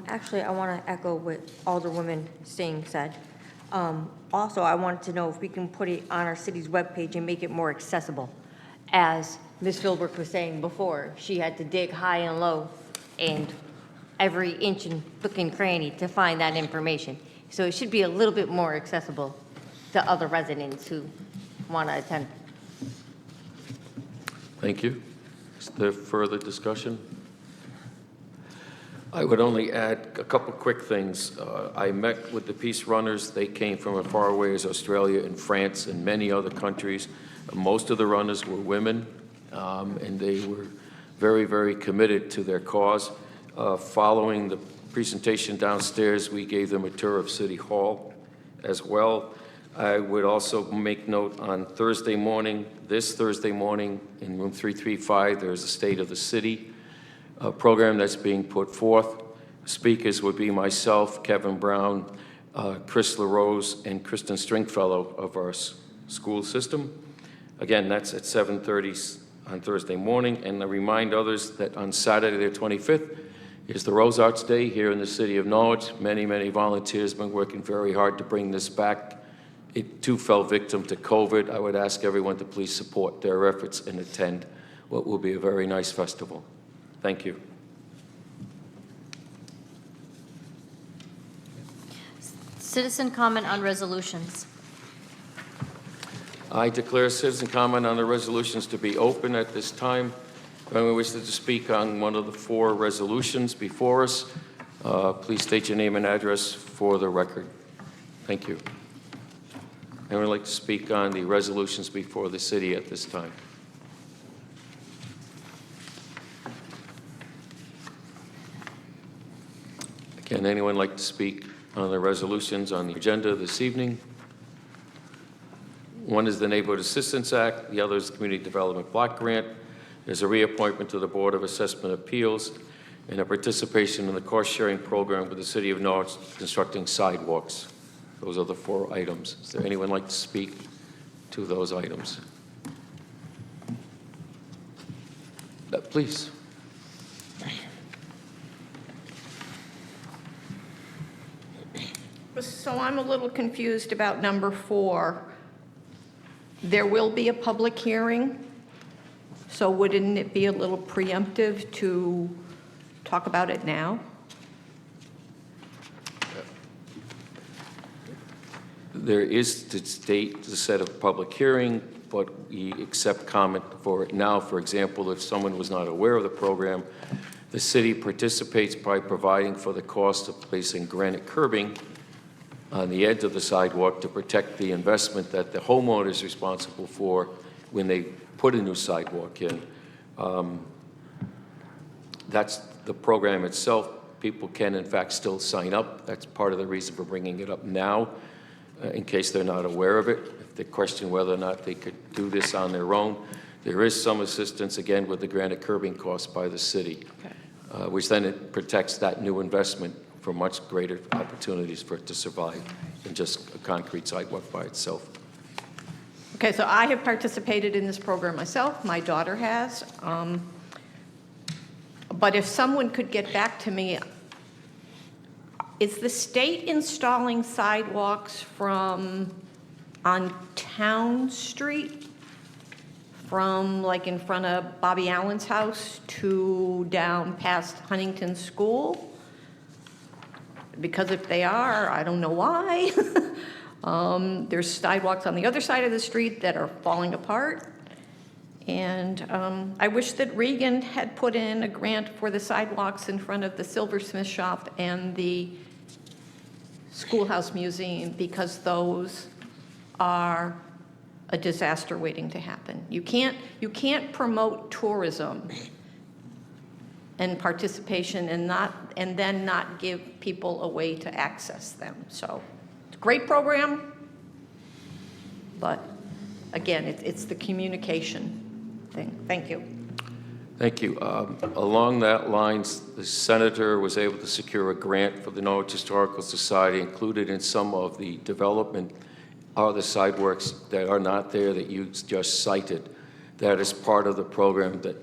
Actually, I want to echo what Alderwoman Singh said. Also, I wanted to know if we can put it on our city's webpage and make it more accessible. As Ms. Philbrook was saying before, she had to dig high and low and every inch and nook and cranny to find that information. So it should be a little bit more accessible to other residents who want to attend. Thank you. Is there further discussion? I would only add a couple quick things. I met with the Peace Runners. They came from as far away as Australia and France and many other countries. Most of the runners were women, and they were very, very committed to their cause. Following the presentation downstairs, we gave them a tour of City Hall as well. I would also make note on Thursday morning, this Thursday morning, in room 335, there's a State of the City program that's being put forth. Speakers would be myself, Kevin Brown, Chris LaRose, and Kristen Stringfellow of our school system. Again, that's at 7:30 on Thursday morning. And I remind others that on Saturday the 25th is the Rose Arts Day here in the city of Norwich. Many, many volunteers have been working very hard to bring this back. It too fell victim to COVID. I would ask everyone to please support their efforts and attend what will be a very nice festival. Thank you. Citizen comment on resolutions. I declare citizen comment on the resolutions to be open at this time. If anyone wishes to speak on one of the 4 resolutions before us, please state your name and address for the record. Thank you. Anyone like to speak on the resolutions before the city at this time? Can anyone like to speak on the resolutions on the agenda this evening? One is the Neighborhood Assistance Act. The other is the Community Development Block Grant. There's a reappointment to the Board of Assessment Appeals and a participation in the cost-sharing program with the City of Norwich constructing sidewalks. Those are the 4 items. Is there anyone like to speak to those items? Please. So I'm a little confused about number 4. There will be a public hearing, so wouldn't it be a little preemptive to talk about it now? There is to state the set of public hearing, but we accept comment for it now. For example, if someone was not aware of the program, the city participates by providing for the cost of placing granite curbing on the edge of the sidewalk to protect the investment that the homeowner is responsible for when they put a new sidewalk in. That's the program itself. People can, in fact, still sign up. That's part of the reason for bringing it up now, in case they're not aware of it. If they question whether or not they could do this on their own, there is some assistance, again, with the granite curbing costs by the city, which then it protects that new investment for much greater opportunities for it to survive than just a concrete sidewalk by itself. Okay, so I have participated in this program myself. My daughter has. But if someone could get back to me, is the state installing sidewalks on Town Street, from like in front of Bobby Allen's house to down past Huntington School? Because if they are, I don't know why. There's sidewalks on the other side of the street that are falling apart. And I wish that Regan had put in a grant for the sidewalks in front of the Silversmith shop and the Schoolhouse Museum, because those are a disaster waiting to happen. You can't promote tourism and participation and then not give people a way to access them. So it's a great program, but again, it's the communication thing. Thank you. Thank you. Along that lines, the senator was able to secure a grant for the Norwich Historical Society, included in some of the development are the sidewalks that are not there that you just cited. That is part of the program that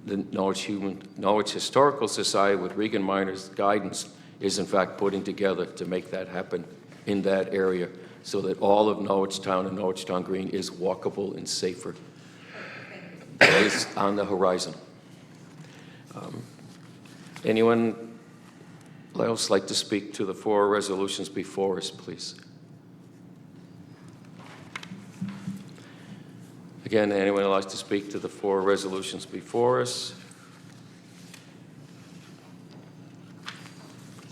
the Norwich Historical Society, with Regan Miner's guidance, is in fact putting together to make that happen in that area, so that all of Norwich Town and Norwich Town Green is walkable and safer. It's on the horizon. Anyone else like to speak to the 4 resolutions before us, please? Again, anyone who likes to speak to the 4 resolutions before us?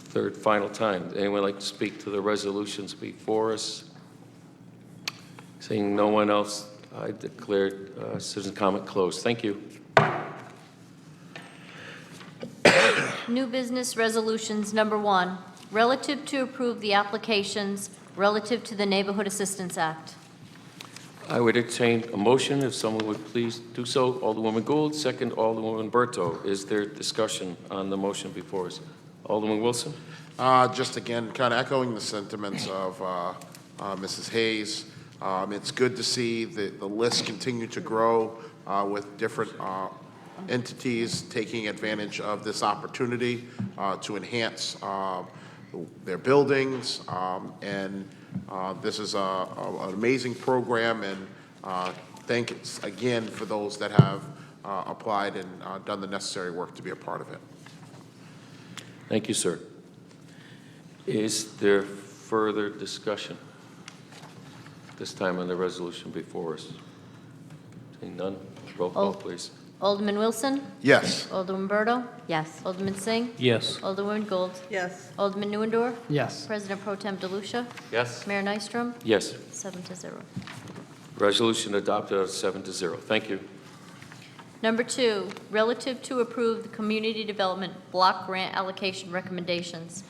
Third, final time. Anyone like to speak to the resolutions before us? Seeing no one else, I declare citizen comment closed. Thank you. New business resolutions, number 1, relative to approve the applications relative to the Neighborhood Assistance Act. I would entertain a motion, if someone would please do so. Alderwoman Gould, second Alderwoman Berto. Is there discussion on the motion before us? Alderman Wilson? Just again, kind of echoing the sentiments of Mrs. Hayes. It's good to see the list continue to grow with different entities taking advantage of this opportunity to enhance their buildings, and this is an amazing program, and thanks again for those that have applied and done the necessary work to be a part of it. Thank you, sir. Is there further discussion this time on the resolution before us? Seeing none, roll call, please. Alderman Wilson? Yes. Alderman Berto? Yes. Alderman Singh? Yes. Alderwoman Gould? Yes. Alderman Neuendorf? Yes. President Pro Tem DeLucia? Yes. Mayor Nystrom? Yes. 7-0. Resolution adopted 7-0. Thank you. Number 2, relative to approve the Community Development Block Grant Allocation Recommendations.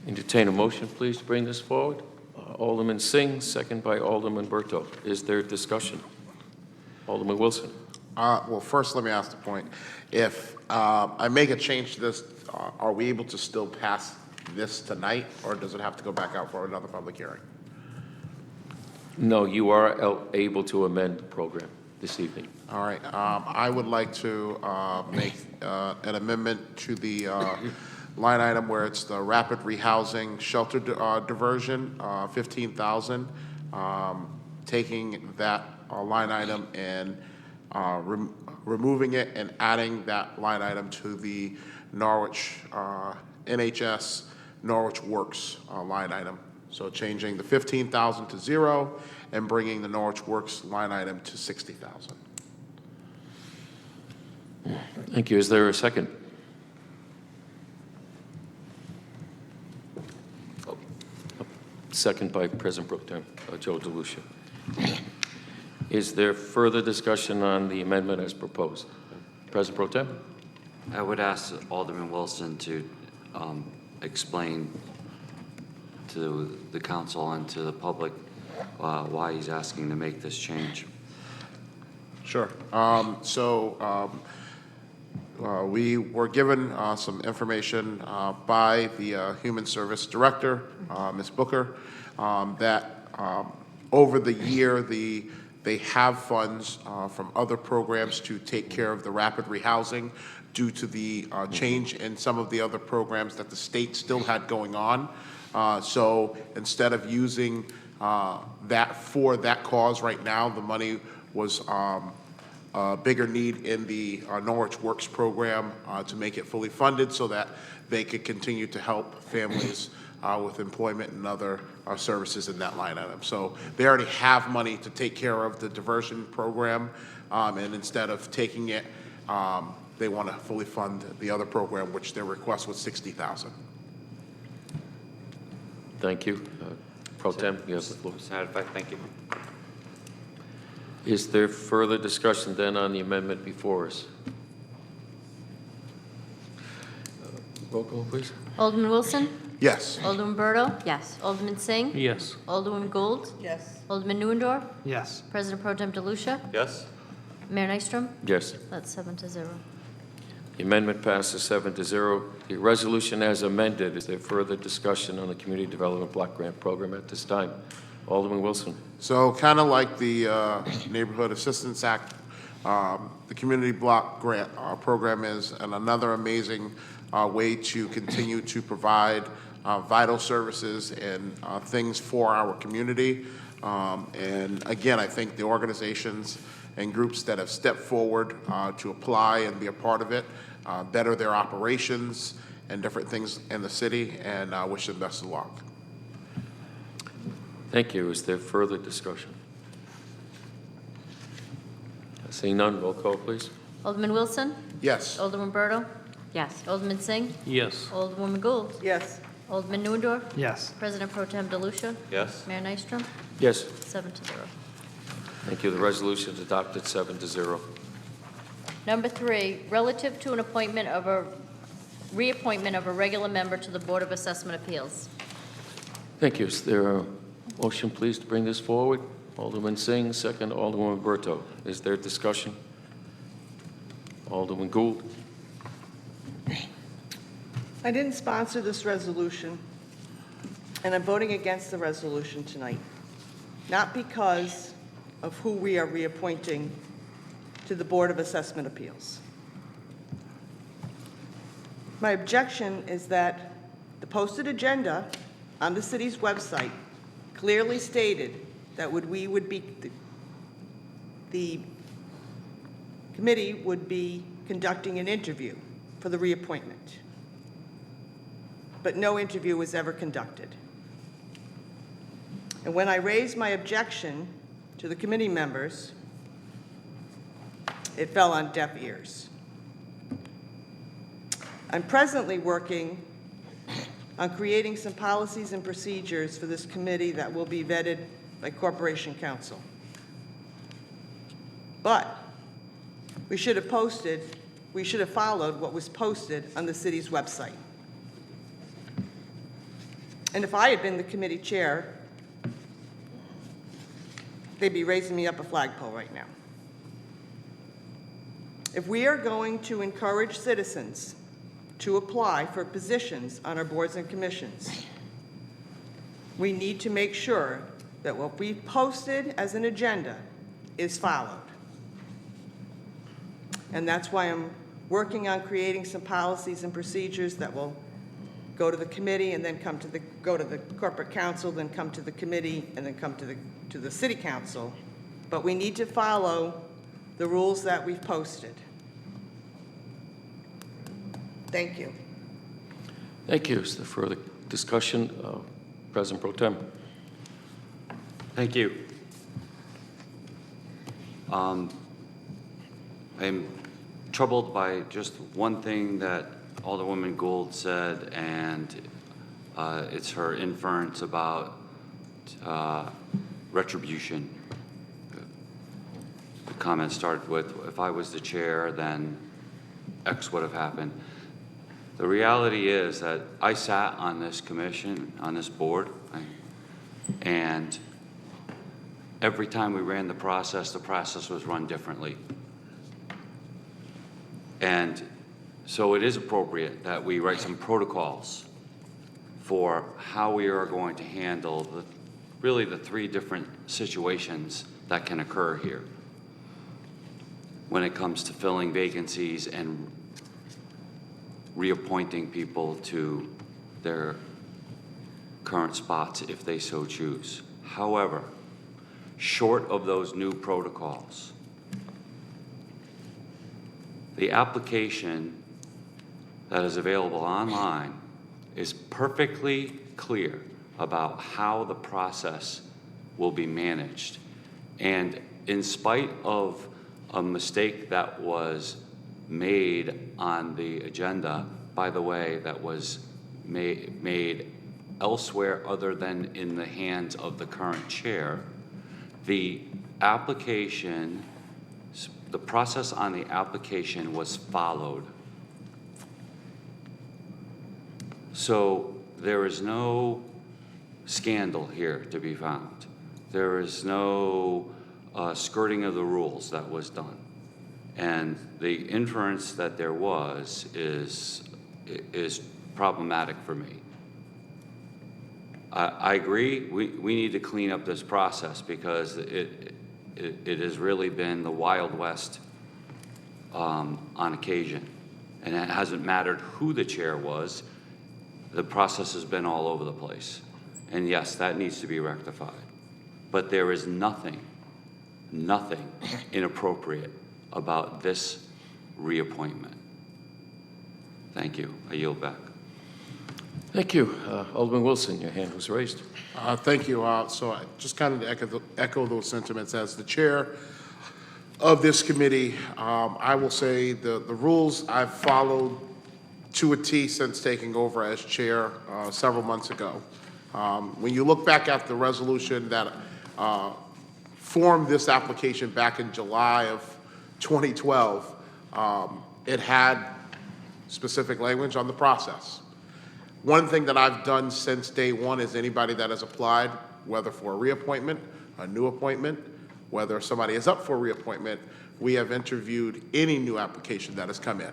Entertain a motion, please, to bring this forward. Alderman Singh, second by Alderman Berto. Is there discussion? Alderman Wilson? Well, first, let me ask the point. If I make a change to this, are we able to still pass this tonight, or does it have to go back out for another public hearing? No, you are able to amend the program this evening. All right. I would like to make an amendment to the line item where it's the rapid rehousing shelter diversion, $15,000, taking that line item and removing it and adding that line item to the Norwich NHS Norwich Works line item. So changing the $15,000 to 0 and bringing the Norwich Works line item to $60,000. Thank you. Is there a second? Second by President Pro Tem Joe DeLucia. Is there further discussion on the amendment as proposed? President Pro Tem? I would ask Alderman Wilson to explain to the council and to the public why he's asking to make this change. Sure. We were given some information by the Human Service Director, Ms. Booker, that over the year they have funds from other programs to take care of the rapid rehousing due to the change in some of the other programs that the state still had going on. So instead of using that for that cause right now, the money was a bigger need in the Norwich Works program to make it fully funded so that they could continue to help families with employment and other services in that line item. So they already have money to take care of the diversion program, and instead of taking it, they want to fully fund the other program, which their request was $60,000. Thank you. Pro Tem, you have the floor. Satisfied, thank you. Is there further discussion then on the amendment before us? Roll call, please. Alderman Wilson? Yes. Alderman Berto? Yes. Alderman Singh? Yes. Alderwoman Gould? Yes. Alderman Neuendorf? Yes. President Pro Tem DeLucia? Yes? Mayor Nystrom? Yes. That's 7-0. The amendment passes 7-0. The resolution as amended, is there further discussion on the Community Development Block Grant Program at this time? Alderman Wilson. So kind of like the Neighborhood Assistance Act, the Community Block Grant Program is another amazing way to continue to provide vital services and things for our community. And again, I think the organizations and groups that have stepped forward to apply and be a part of it better their operations and different things in the city, and I wish them best of luck. Thank you. Is there further discussion? Seeing none, roll call, please. Alderman Wilson? Yes. Alderman Berto? Yes. Alderman Singh? Yes. Alderwoman Gould? Yes. Alderman Neuendorf? Yes. President Pro Tem DeLucia? Yes? Mayor Nystrom? Yes. 7-0. Thank you. The resolution is adopted 7-0. Number 3, relative to an reappointment of a regular member to the Board of Assessment Appeals. Thank you. Is there a motion, please, to bring this forward? Alderman Singh, second. Alderwoman Berto. Is there discussion? Alderman Gould. I didn't sponsor this resolution, and I'm voting against the resolution tonight, not because of who we are reappointing to the Board of Assessment Appeals. My objection is that the posted agenda on the city's website clearly stated that the committee would be conducting an interview for the reappointment, but no interview was ever conducted. And when I raised my objection to the committee members, it fell on deaf ears. I'm presently working on creating some policies and procedures for this committee that will be vetted by Corporation Counsel. But we should have followed what was posted on the city's website. And if I had been the committee chair, they'd be raising me up a flagpole right now. If we are going to encourage citizens to apply for positions on our boards and commissions, we need to make sure that what we posted as an agenda is followed. And that's why I'm working on creating some policies and procedures that will go to the committee and then go to the corporate council, then come to the committee, and then come to the city council. But we need to follow the rules that we've posted. Thank you. Thank you. Is there further discussion? President Pro Tem. Thank you. I'm troubled by just one thing that Alderwoman Gould said, and it's her inference about retribution. The comment started with, if I was the chair, then X would have happened. The reality is that I sat on this commission, on this board, and every time we ran the process was run differently. And so it is appropriate that we write some protocols for how we are going to handle really the 3 different situations that can occur here when it comes to filling vacancies and reappointing people to their current spots if they so choose. However, short of those new protocols, the application that is available online is perfectly clear about how the process will be managed. And in spite of a mistake that was made on the agenda, by the way, that was made elsewhere other than in the hands of the current chair, the application, the process on the application was followed. So there is no scandal here to be found. There is no skirting of the rules that was done. And the inference that there was is problematic for me. I agree, we need to clean up this process because it has really been the Wild West on occasion. And it hasn't mattered who the chair was. The process has been all over the place. And yes, that needs to be rectified. But there is nothing inappropriate about this reappointment. Thank you. I yield back. Thank you. Alderman Wilson, your hand was raised. Thank you. So just kind of to echo those sentiments as the chair of this committee, I will say the rules I've followed to a T since taking over as chair several months ago. When you look back at the resolution that formed this application back in July of 2012, it had specific language on the process. One thing that I've done since day one is anybody that has applied, whether for a reappointment, a new appointment, whether somebody is up for reappointment, we have interviewed any new application that has come in.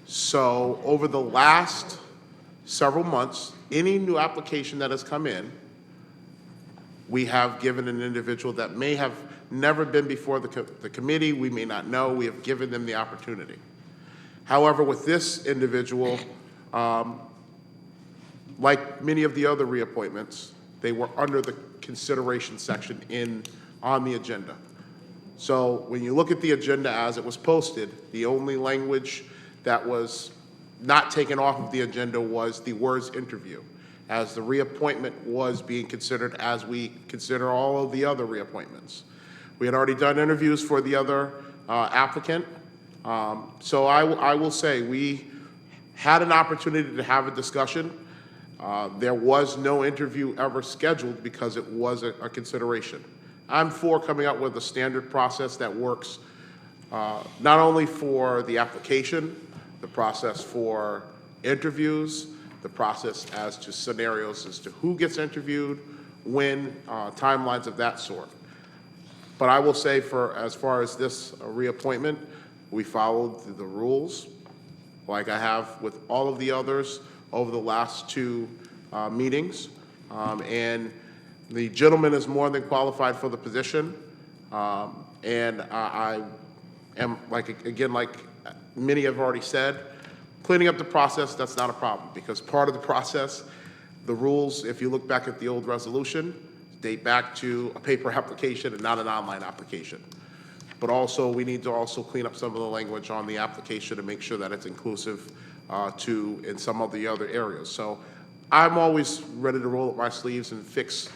So over the last several months, any new application that has come in, we have given an individual that may have never been before the committee, we may not know, we have given them the opportunity. However, with this individual, like many of the other reappointments, they were under the consideration section on the agenda. So when you look at the agenda as it was posted, the only language that was not taken off of the agenda was the words interview, as the reappointment was being considered as we consider all of the other reappointments. We had already done interviews for the other applicant. So I will say we had an opportunity to have a discussion. There was no interview ever scheduled because it was a consideration. I'm for coming up with a standard process that works not only for the application, the process for interviews, the process as to scenarios as to who gets interviewed, when, timelines of that sort. But I will say as far as this reappointment, we followed the rules like I have with all of the others over the last two meetings. And the gentleman is more than qualified for the position. And I am, like many have already said, cleaning up the process, that's not a problem, because part of the process, the rules, if you look back at the old resolution, date back to a paper application and not an online application. But also, we need to also clean up some of the language on the application to make sure that it's inclusive in some of the other areas. So I'm always ready to roll up my sleeves and fix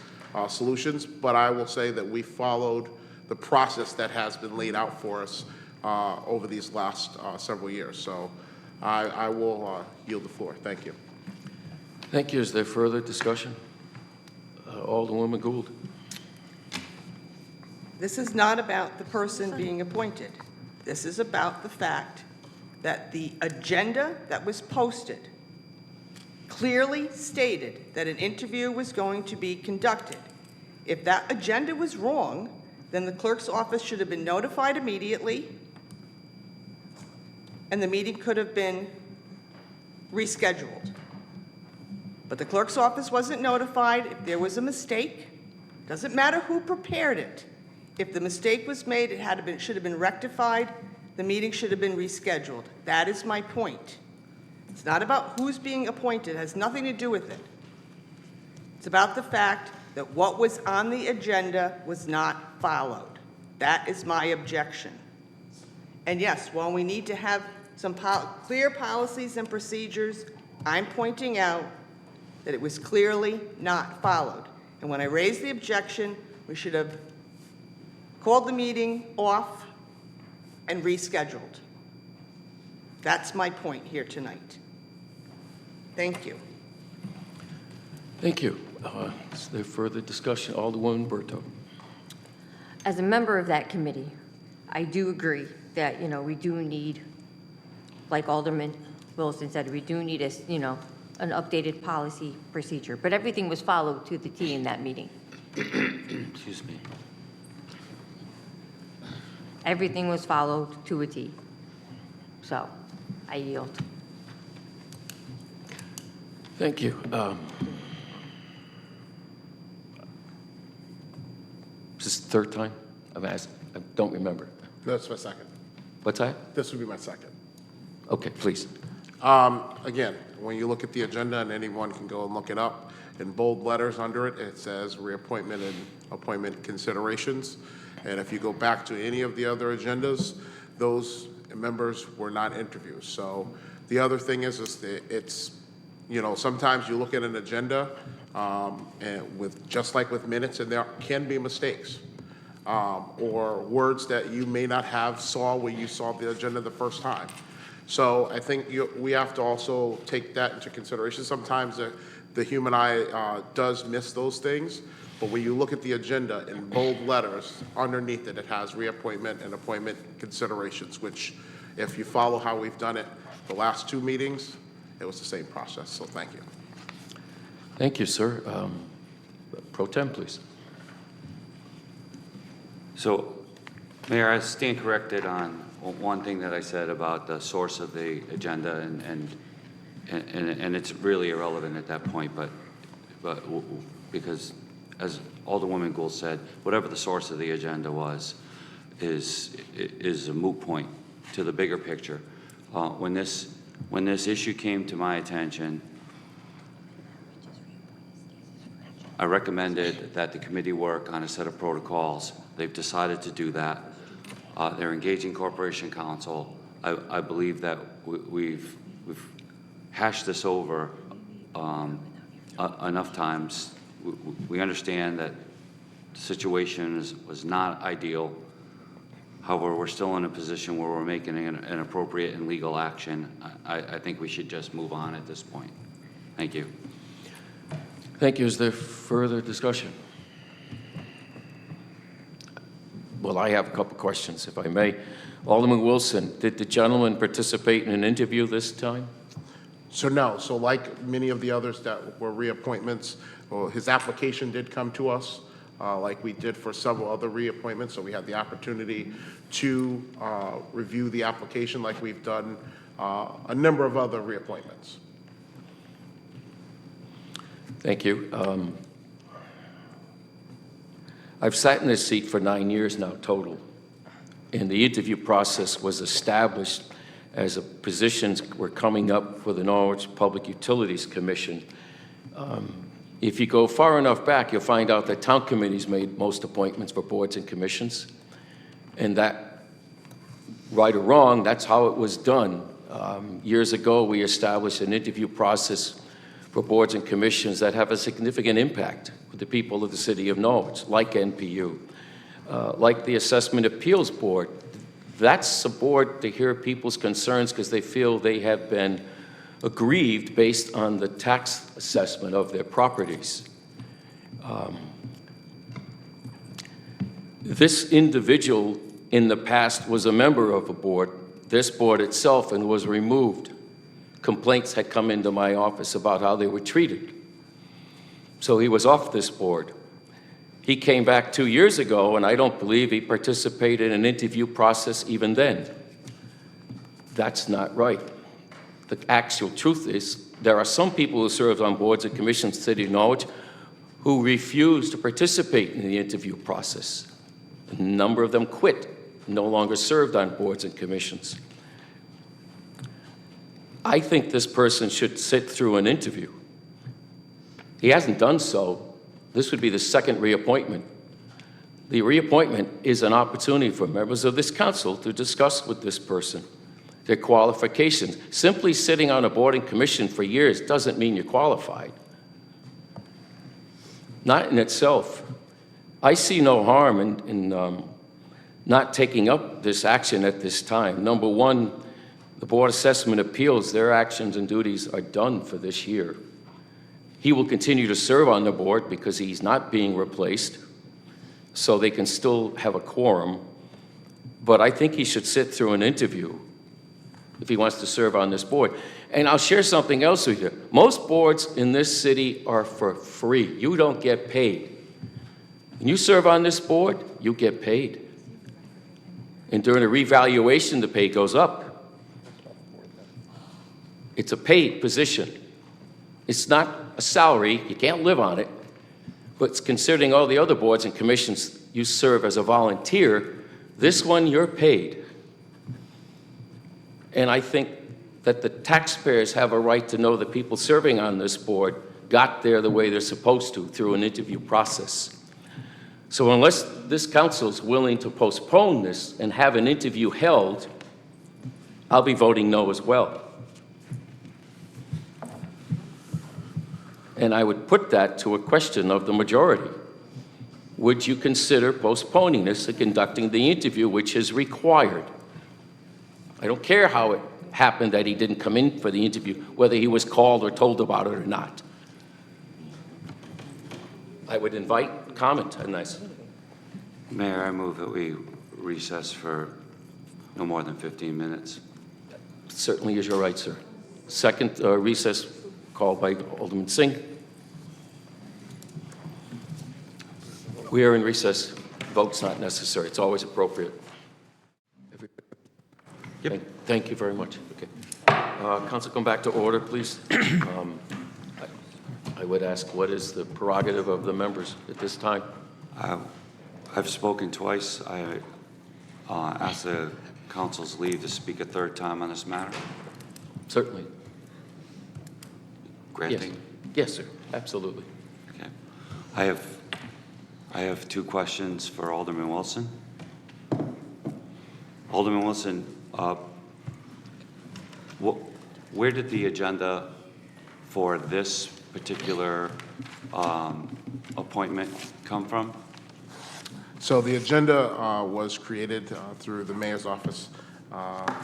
solutions, but I will say that we followed the process that has been laid out for us over these last several years. So I will yield the floor. Thank you. Thank you. Is there further discussion? Alderwoman Gould. This is not about the person being appointed. This is about the fact that the agenda that was posted clearly stated that an interview was going to be conducted. If that agenda was wrong, then the clerk's office should have been notified immediately, and the meeting could have been rescheduled. But the clerk's office wasn't notified. If there was a mistake, doesn't matter who prepared it. If the mistake was made, it should have been rectified. The meeting should have been rescheduled. That is my point. It's not about who's being appointed. It has nothing to do with it. It's about the fact that what was on the agenda was not followed. That is my objection. And yes, while we need to have some clear policies and procedures, I'm pointing out that it was clearly not followed. And when I raised the objection, we should have called the meeting off and rescheduled. That's my point here tonight. Thank you. Thank you. Is there further discussion? Alderwoman Berto. as a member of that committee, I do agree that, we do need, like Alderman Wilson said, we do need an updated policy procedure. But everything was followed to the T in that meeting. Excuse me. Everything was followed to a T. So, I yield. Thank you. Is this the third time I've asked? I don't remember. That's my second. What's that? This would be my second. Okay, please. Again, when you look at the agenda, and anyone can go and look it up, in bold letters under it, it says reappointment and appointment considerations. And if you go back to any of the other agendas, those members were not interviewed. So the other thing is that it's, sometimes you look at an agenda, and just like with minutes, and there can be mistakes. Or words that you may not have saw when you saw the agenda the first time. So I think we have to also take that into consideration. Sometimes the human eye does miss those things, but when you look at the agenda in bold letters, underneath it, it has reappointment and appointment considerations, which if you follow how we've done it the last two meetings, it was the same process. So thank you. Thank you, sir. Pro Tem, please. So, Mayor, I stand corrected on one thing that I said about the source of the agenda, and it's really irrelevant at that point, but because, as Alderwoman Gould said, whatever the source of the agenda was is a moot point to the bigger picture. When this issue came to my attention, I recommended that the committee work on a set of protocols. They've decided to do that. They're engaging Corporation Counsel. I believe that we've hashed this over enough times. We understand that the situation was not ideal. However, we're still in a position where we're making an appropriate and legal action. I think we should just move on at this point. Thank you. Thank you. Is there further discussion? Well, I have a couple questions, if I may. Alderman Wilson, did the gentleman participate in an interview this time? So no. So like many of the others that were reappointments, his application did come to us, like we did for several other reappointments. So we had the opportunity to review the application like we've done a number of other reappointments. Thank you. I've sat in this seat for 9 years now total, and the interview process was established as positions were coming up for the Norwich Public Utilities Commission. If you go far enough back, you'll find out that town committees made most appointments for boards and commissions, and that, right or wrong, that's how it was done. Years ago, we established an interview process for boards and commissions that have a significant impact with the people of the city of Norwich, like NPU, like the Assessment Appeals Board. That's a board to hear people's concerns because they feel they have been aggrieved based on the tax assessment of their properties. This individual in the past was a member of a board, this board itself, and was removed. Complaints had come into my office about how they were treated. So he was off this board. He came back 2 years ago, and I don't believe he participated in an interview process even then. That's not right. The actual truth is, there are some people who served on boards and commissions in the city of Norwich who refused to participate in the interview process. A number of them quit, no longer served on boards and commissions. I think this person should sit through an interview. He hasn't done so. This would be the second reappointment. The reappointment is an opportunity for members of this council to discuss with this person their qualifications. Simply sitting on a board and commission for years doesn't mean you're qualified. Not in itself. I see no harm in not taking up this action at this time. Number one, the Board Assessment Appeals, their actions and duties are done for this year. He will continue to serve on the board because he's not being replaced. so they can still have a quorum. But I think he should sit through an interview if he wants to serve on this board. And I'll share something else with you. Most boards in this city are for free. You don't get paid. When you serve on this board, you get paid. And during a revaluation, the pay goes up. It's a paid position. It's not a salary. You can't live on it. But considering all the other boards and commissions, you serve as a volunteer. This one, you're paid. And I think that the taxpayers have a right to know that people serving on this board got there the way they're supposed to through an interview process. So unless this council is willing to postpone this and have an interview held, I'll be voting no as well. And I would put that to a question of the majority. Would you consider postponing this and conducting the interview which is required? I don't care how it happened that he didn't come in for the interview, whether he was called or told about it or not. I would invite comment on this. Mayor, I move that we recess for no more than 15 minutes. Certainly is your right, sir. Second recess called by Alderman Singh. We are in recess. Vote's not necessary. It's always appropriate. Yep. Thank you very much. Okay. Council, come back to order, please. I would ask, what is the prerogative of the members at this time? I've spoken twice. I asked the council's leave to speak a third time on this matter. Certainly. Granting? Yes, sir. Absolutely. Okay. I have two questions for Alderman Wilson. Alderman Wilson, where did the agenda for this particular appointment come from? So the agenda was created through the mayor's office.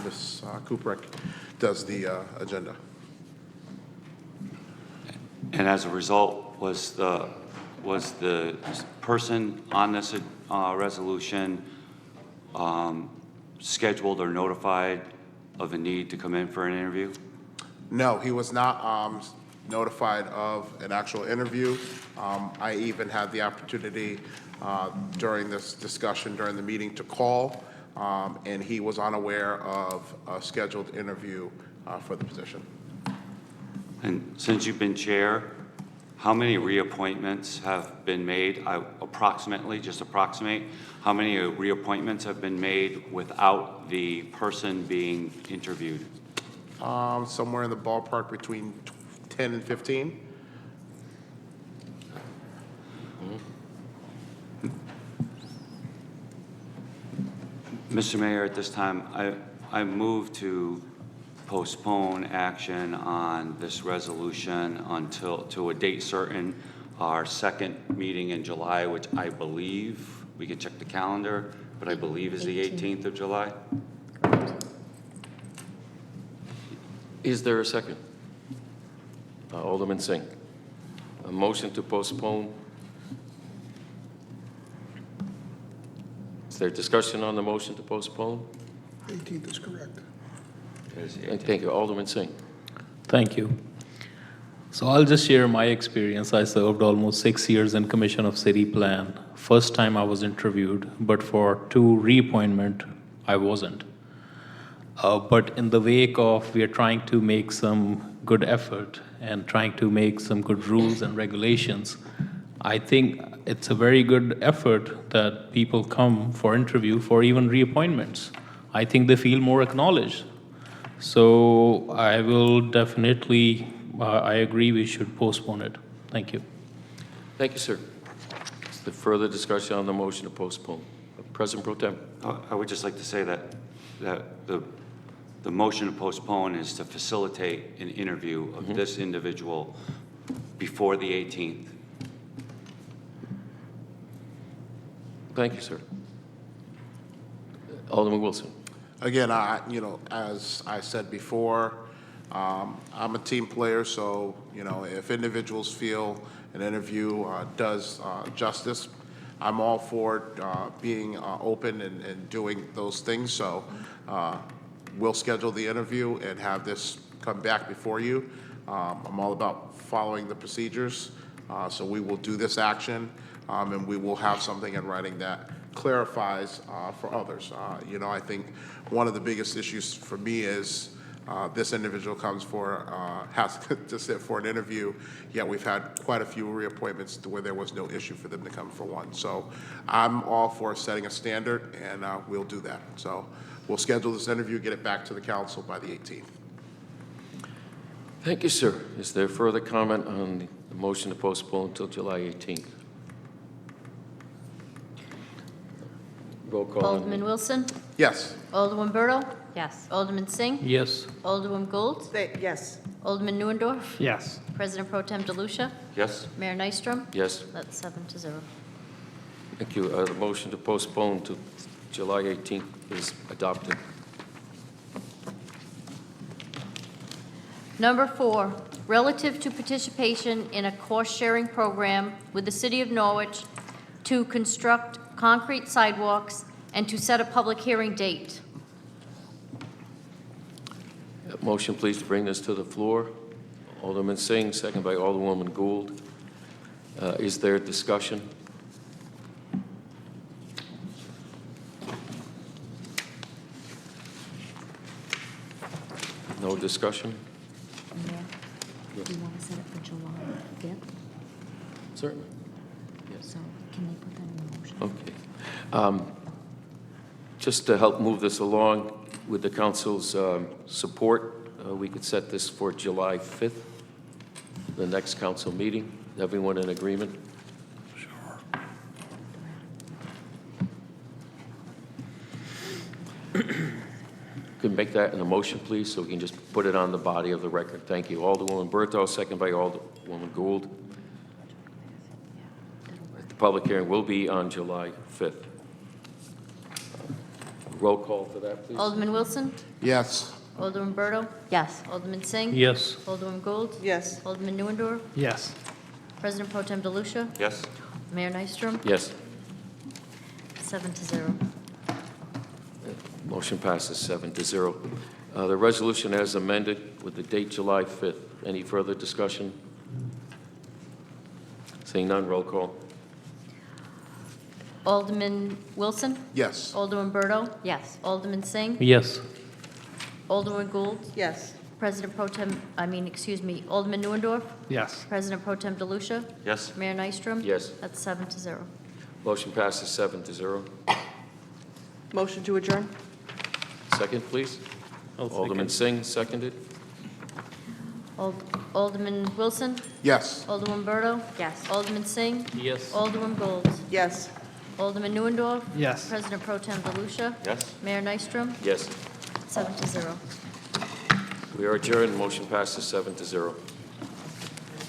Ms. Kuprick does the agenda. And as a result, was the person on this resolution scheduled or notified of a need to come in for an interview? No, he was not notified of an actual interview. I even had the opportunity during this discussion, during the meeting, to call, and he was unaware of a scheduled interview for the position. And since you've been chair, how many reappointments have been made? Approximately, just approximate, how many reappointments have been made without the person being interviewed? Somewhere in the ballpark between 10 and 15. Mr. Mayor, at this time, I move to postpone action on this resolution to a date certain, our second meeting in July, which I believe, we can check the calendar, but I believe is the 18th of July. Is there a second? Alderman Singh. A motion to postpone. Is there discussion on the motion to postpone? 18th is correct. Thank you. Alderman Singh. Thank you. So I'll just share my experience. I served almost 6 years in Commission of City Plan. First time I was interviewed, but for 2 reappointment, I wasn't. But in the wake of, we are trying to make some good effort and trying to make some good rules and regulations, I think it's a very good effort that people come for interview for even reappointments. I think they feel more acknowledged. So I will definitely, I agree we should postpone it. Thank you. Thank you, sir. Is there further discussion on the motion to postpone? President Pro Tem. I would just like to say that the motion to postpone is to facilitate an interview of this individual before the 18th. Thank you, sir. Alderman Wilson. Again, as I said before, I'm a team player, so, if individuals feel an interview does justice, I'm all for being open and doing those things, so we'll schedule the interview and have this come back before you. I'm all about following the procedures, so we will do this action, and we will have something in writing that clarifies for others. You know, I think one of the biggest issues for me is this individual has to sit for an interview, yet we've had quite a few reappointments to where there was no issue for them to come for one. So I'm all for setting a standard, and we'll do that. So we'll schedule this interview, get it back to the council by the 18th. Thank you, sir. Is there further comment on the motion to postpone until July 18th? Roll call. Alderman Wilson? Yes. Alderman Berto? Yes. Alderman Singh? Yes. Alderman Gould? Yes. Alderman Neuendorf? Yes. President Pro Tem DeLucia? Yes? Mayor Nystrom? Yes. That's 7-0. Thank you. The motion to postpone to July 18th is adopted. Number 4, relative to participation in a cost-sharing program with the City of Norwich to construct concrete sidewalks and to set a public hearing date. Motion, please, to bring this to the floor. Alderman Singh, second by Alderwoman Gould. Is there discussion? No discussion? Do you want to set it for July 5th? Certainly. Yes. So can they put that in the motion? Okay. Just to help move this along, with the council's support, we could set this for July 5th, the next council meeting. Everyone in agreement? Could make that in a motion, please, so we can just put it on the body of the record. Thank you. Alderwoman Berto, second by Alderwoman Gould. The public hearing will be on July 5th. Roll call for that, please. Alderman Wilson? Yes. Alderman Berto? Yes. Alderman Singh? Yes. Alderman Gould? Yes. Alderman Neuendorf? Yes. President Pro Tem DeLucia? Yes? Mayor Nystrom? Yes. 7-0. Motion passes 7-0. The resolution as amended with the date July 5th. Any further discussion? Seeing none, roll call. Alderman Wilson? Yes. Alderman Berto? Yes. Alderman Singh? Yes. Alderman Gould? Yes. President Pro Tem, Alderman Neuendorf? Yes. President Pro Tem DeLucia? Yes? Mayor Nystrom? Yes. That's 7-0. Motion passes 7-0. Motion to adjourn? Second, please. Alderman Singh, seconded. Alderman Wilson? Yes. Alderman Berto? Yes. Alderman Singh? Yes. Alderman Gould? Yes. Alderman Neuendorf? Yes. President Pro Tem DeLucia? Yes? Mayor Nystrom? Yes. 7-0. We are adjourned. Motion passes 7-0.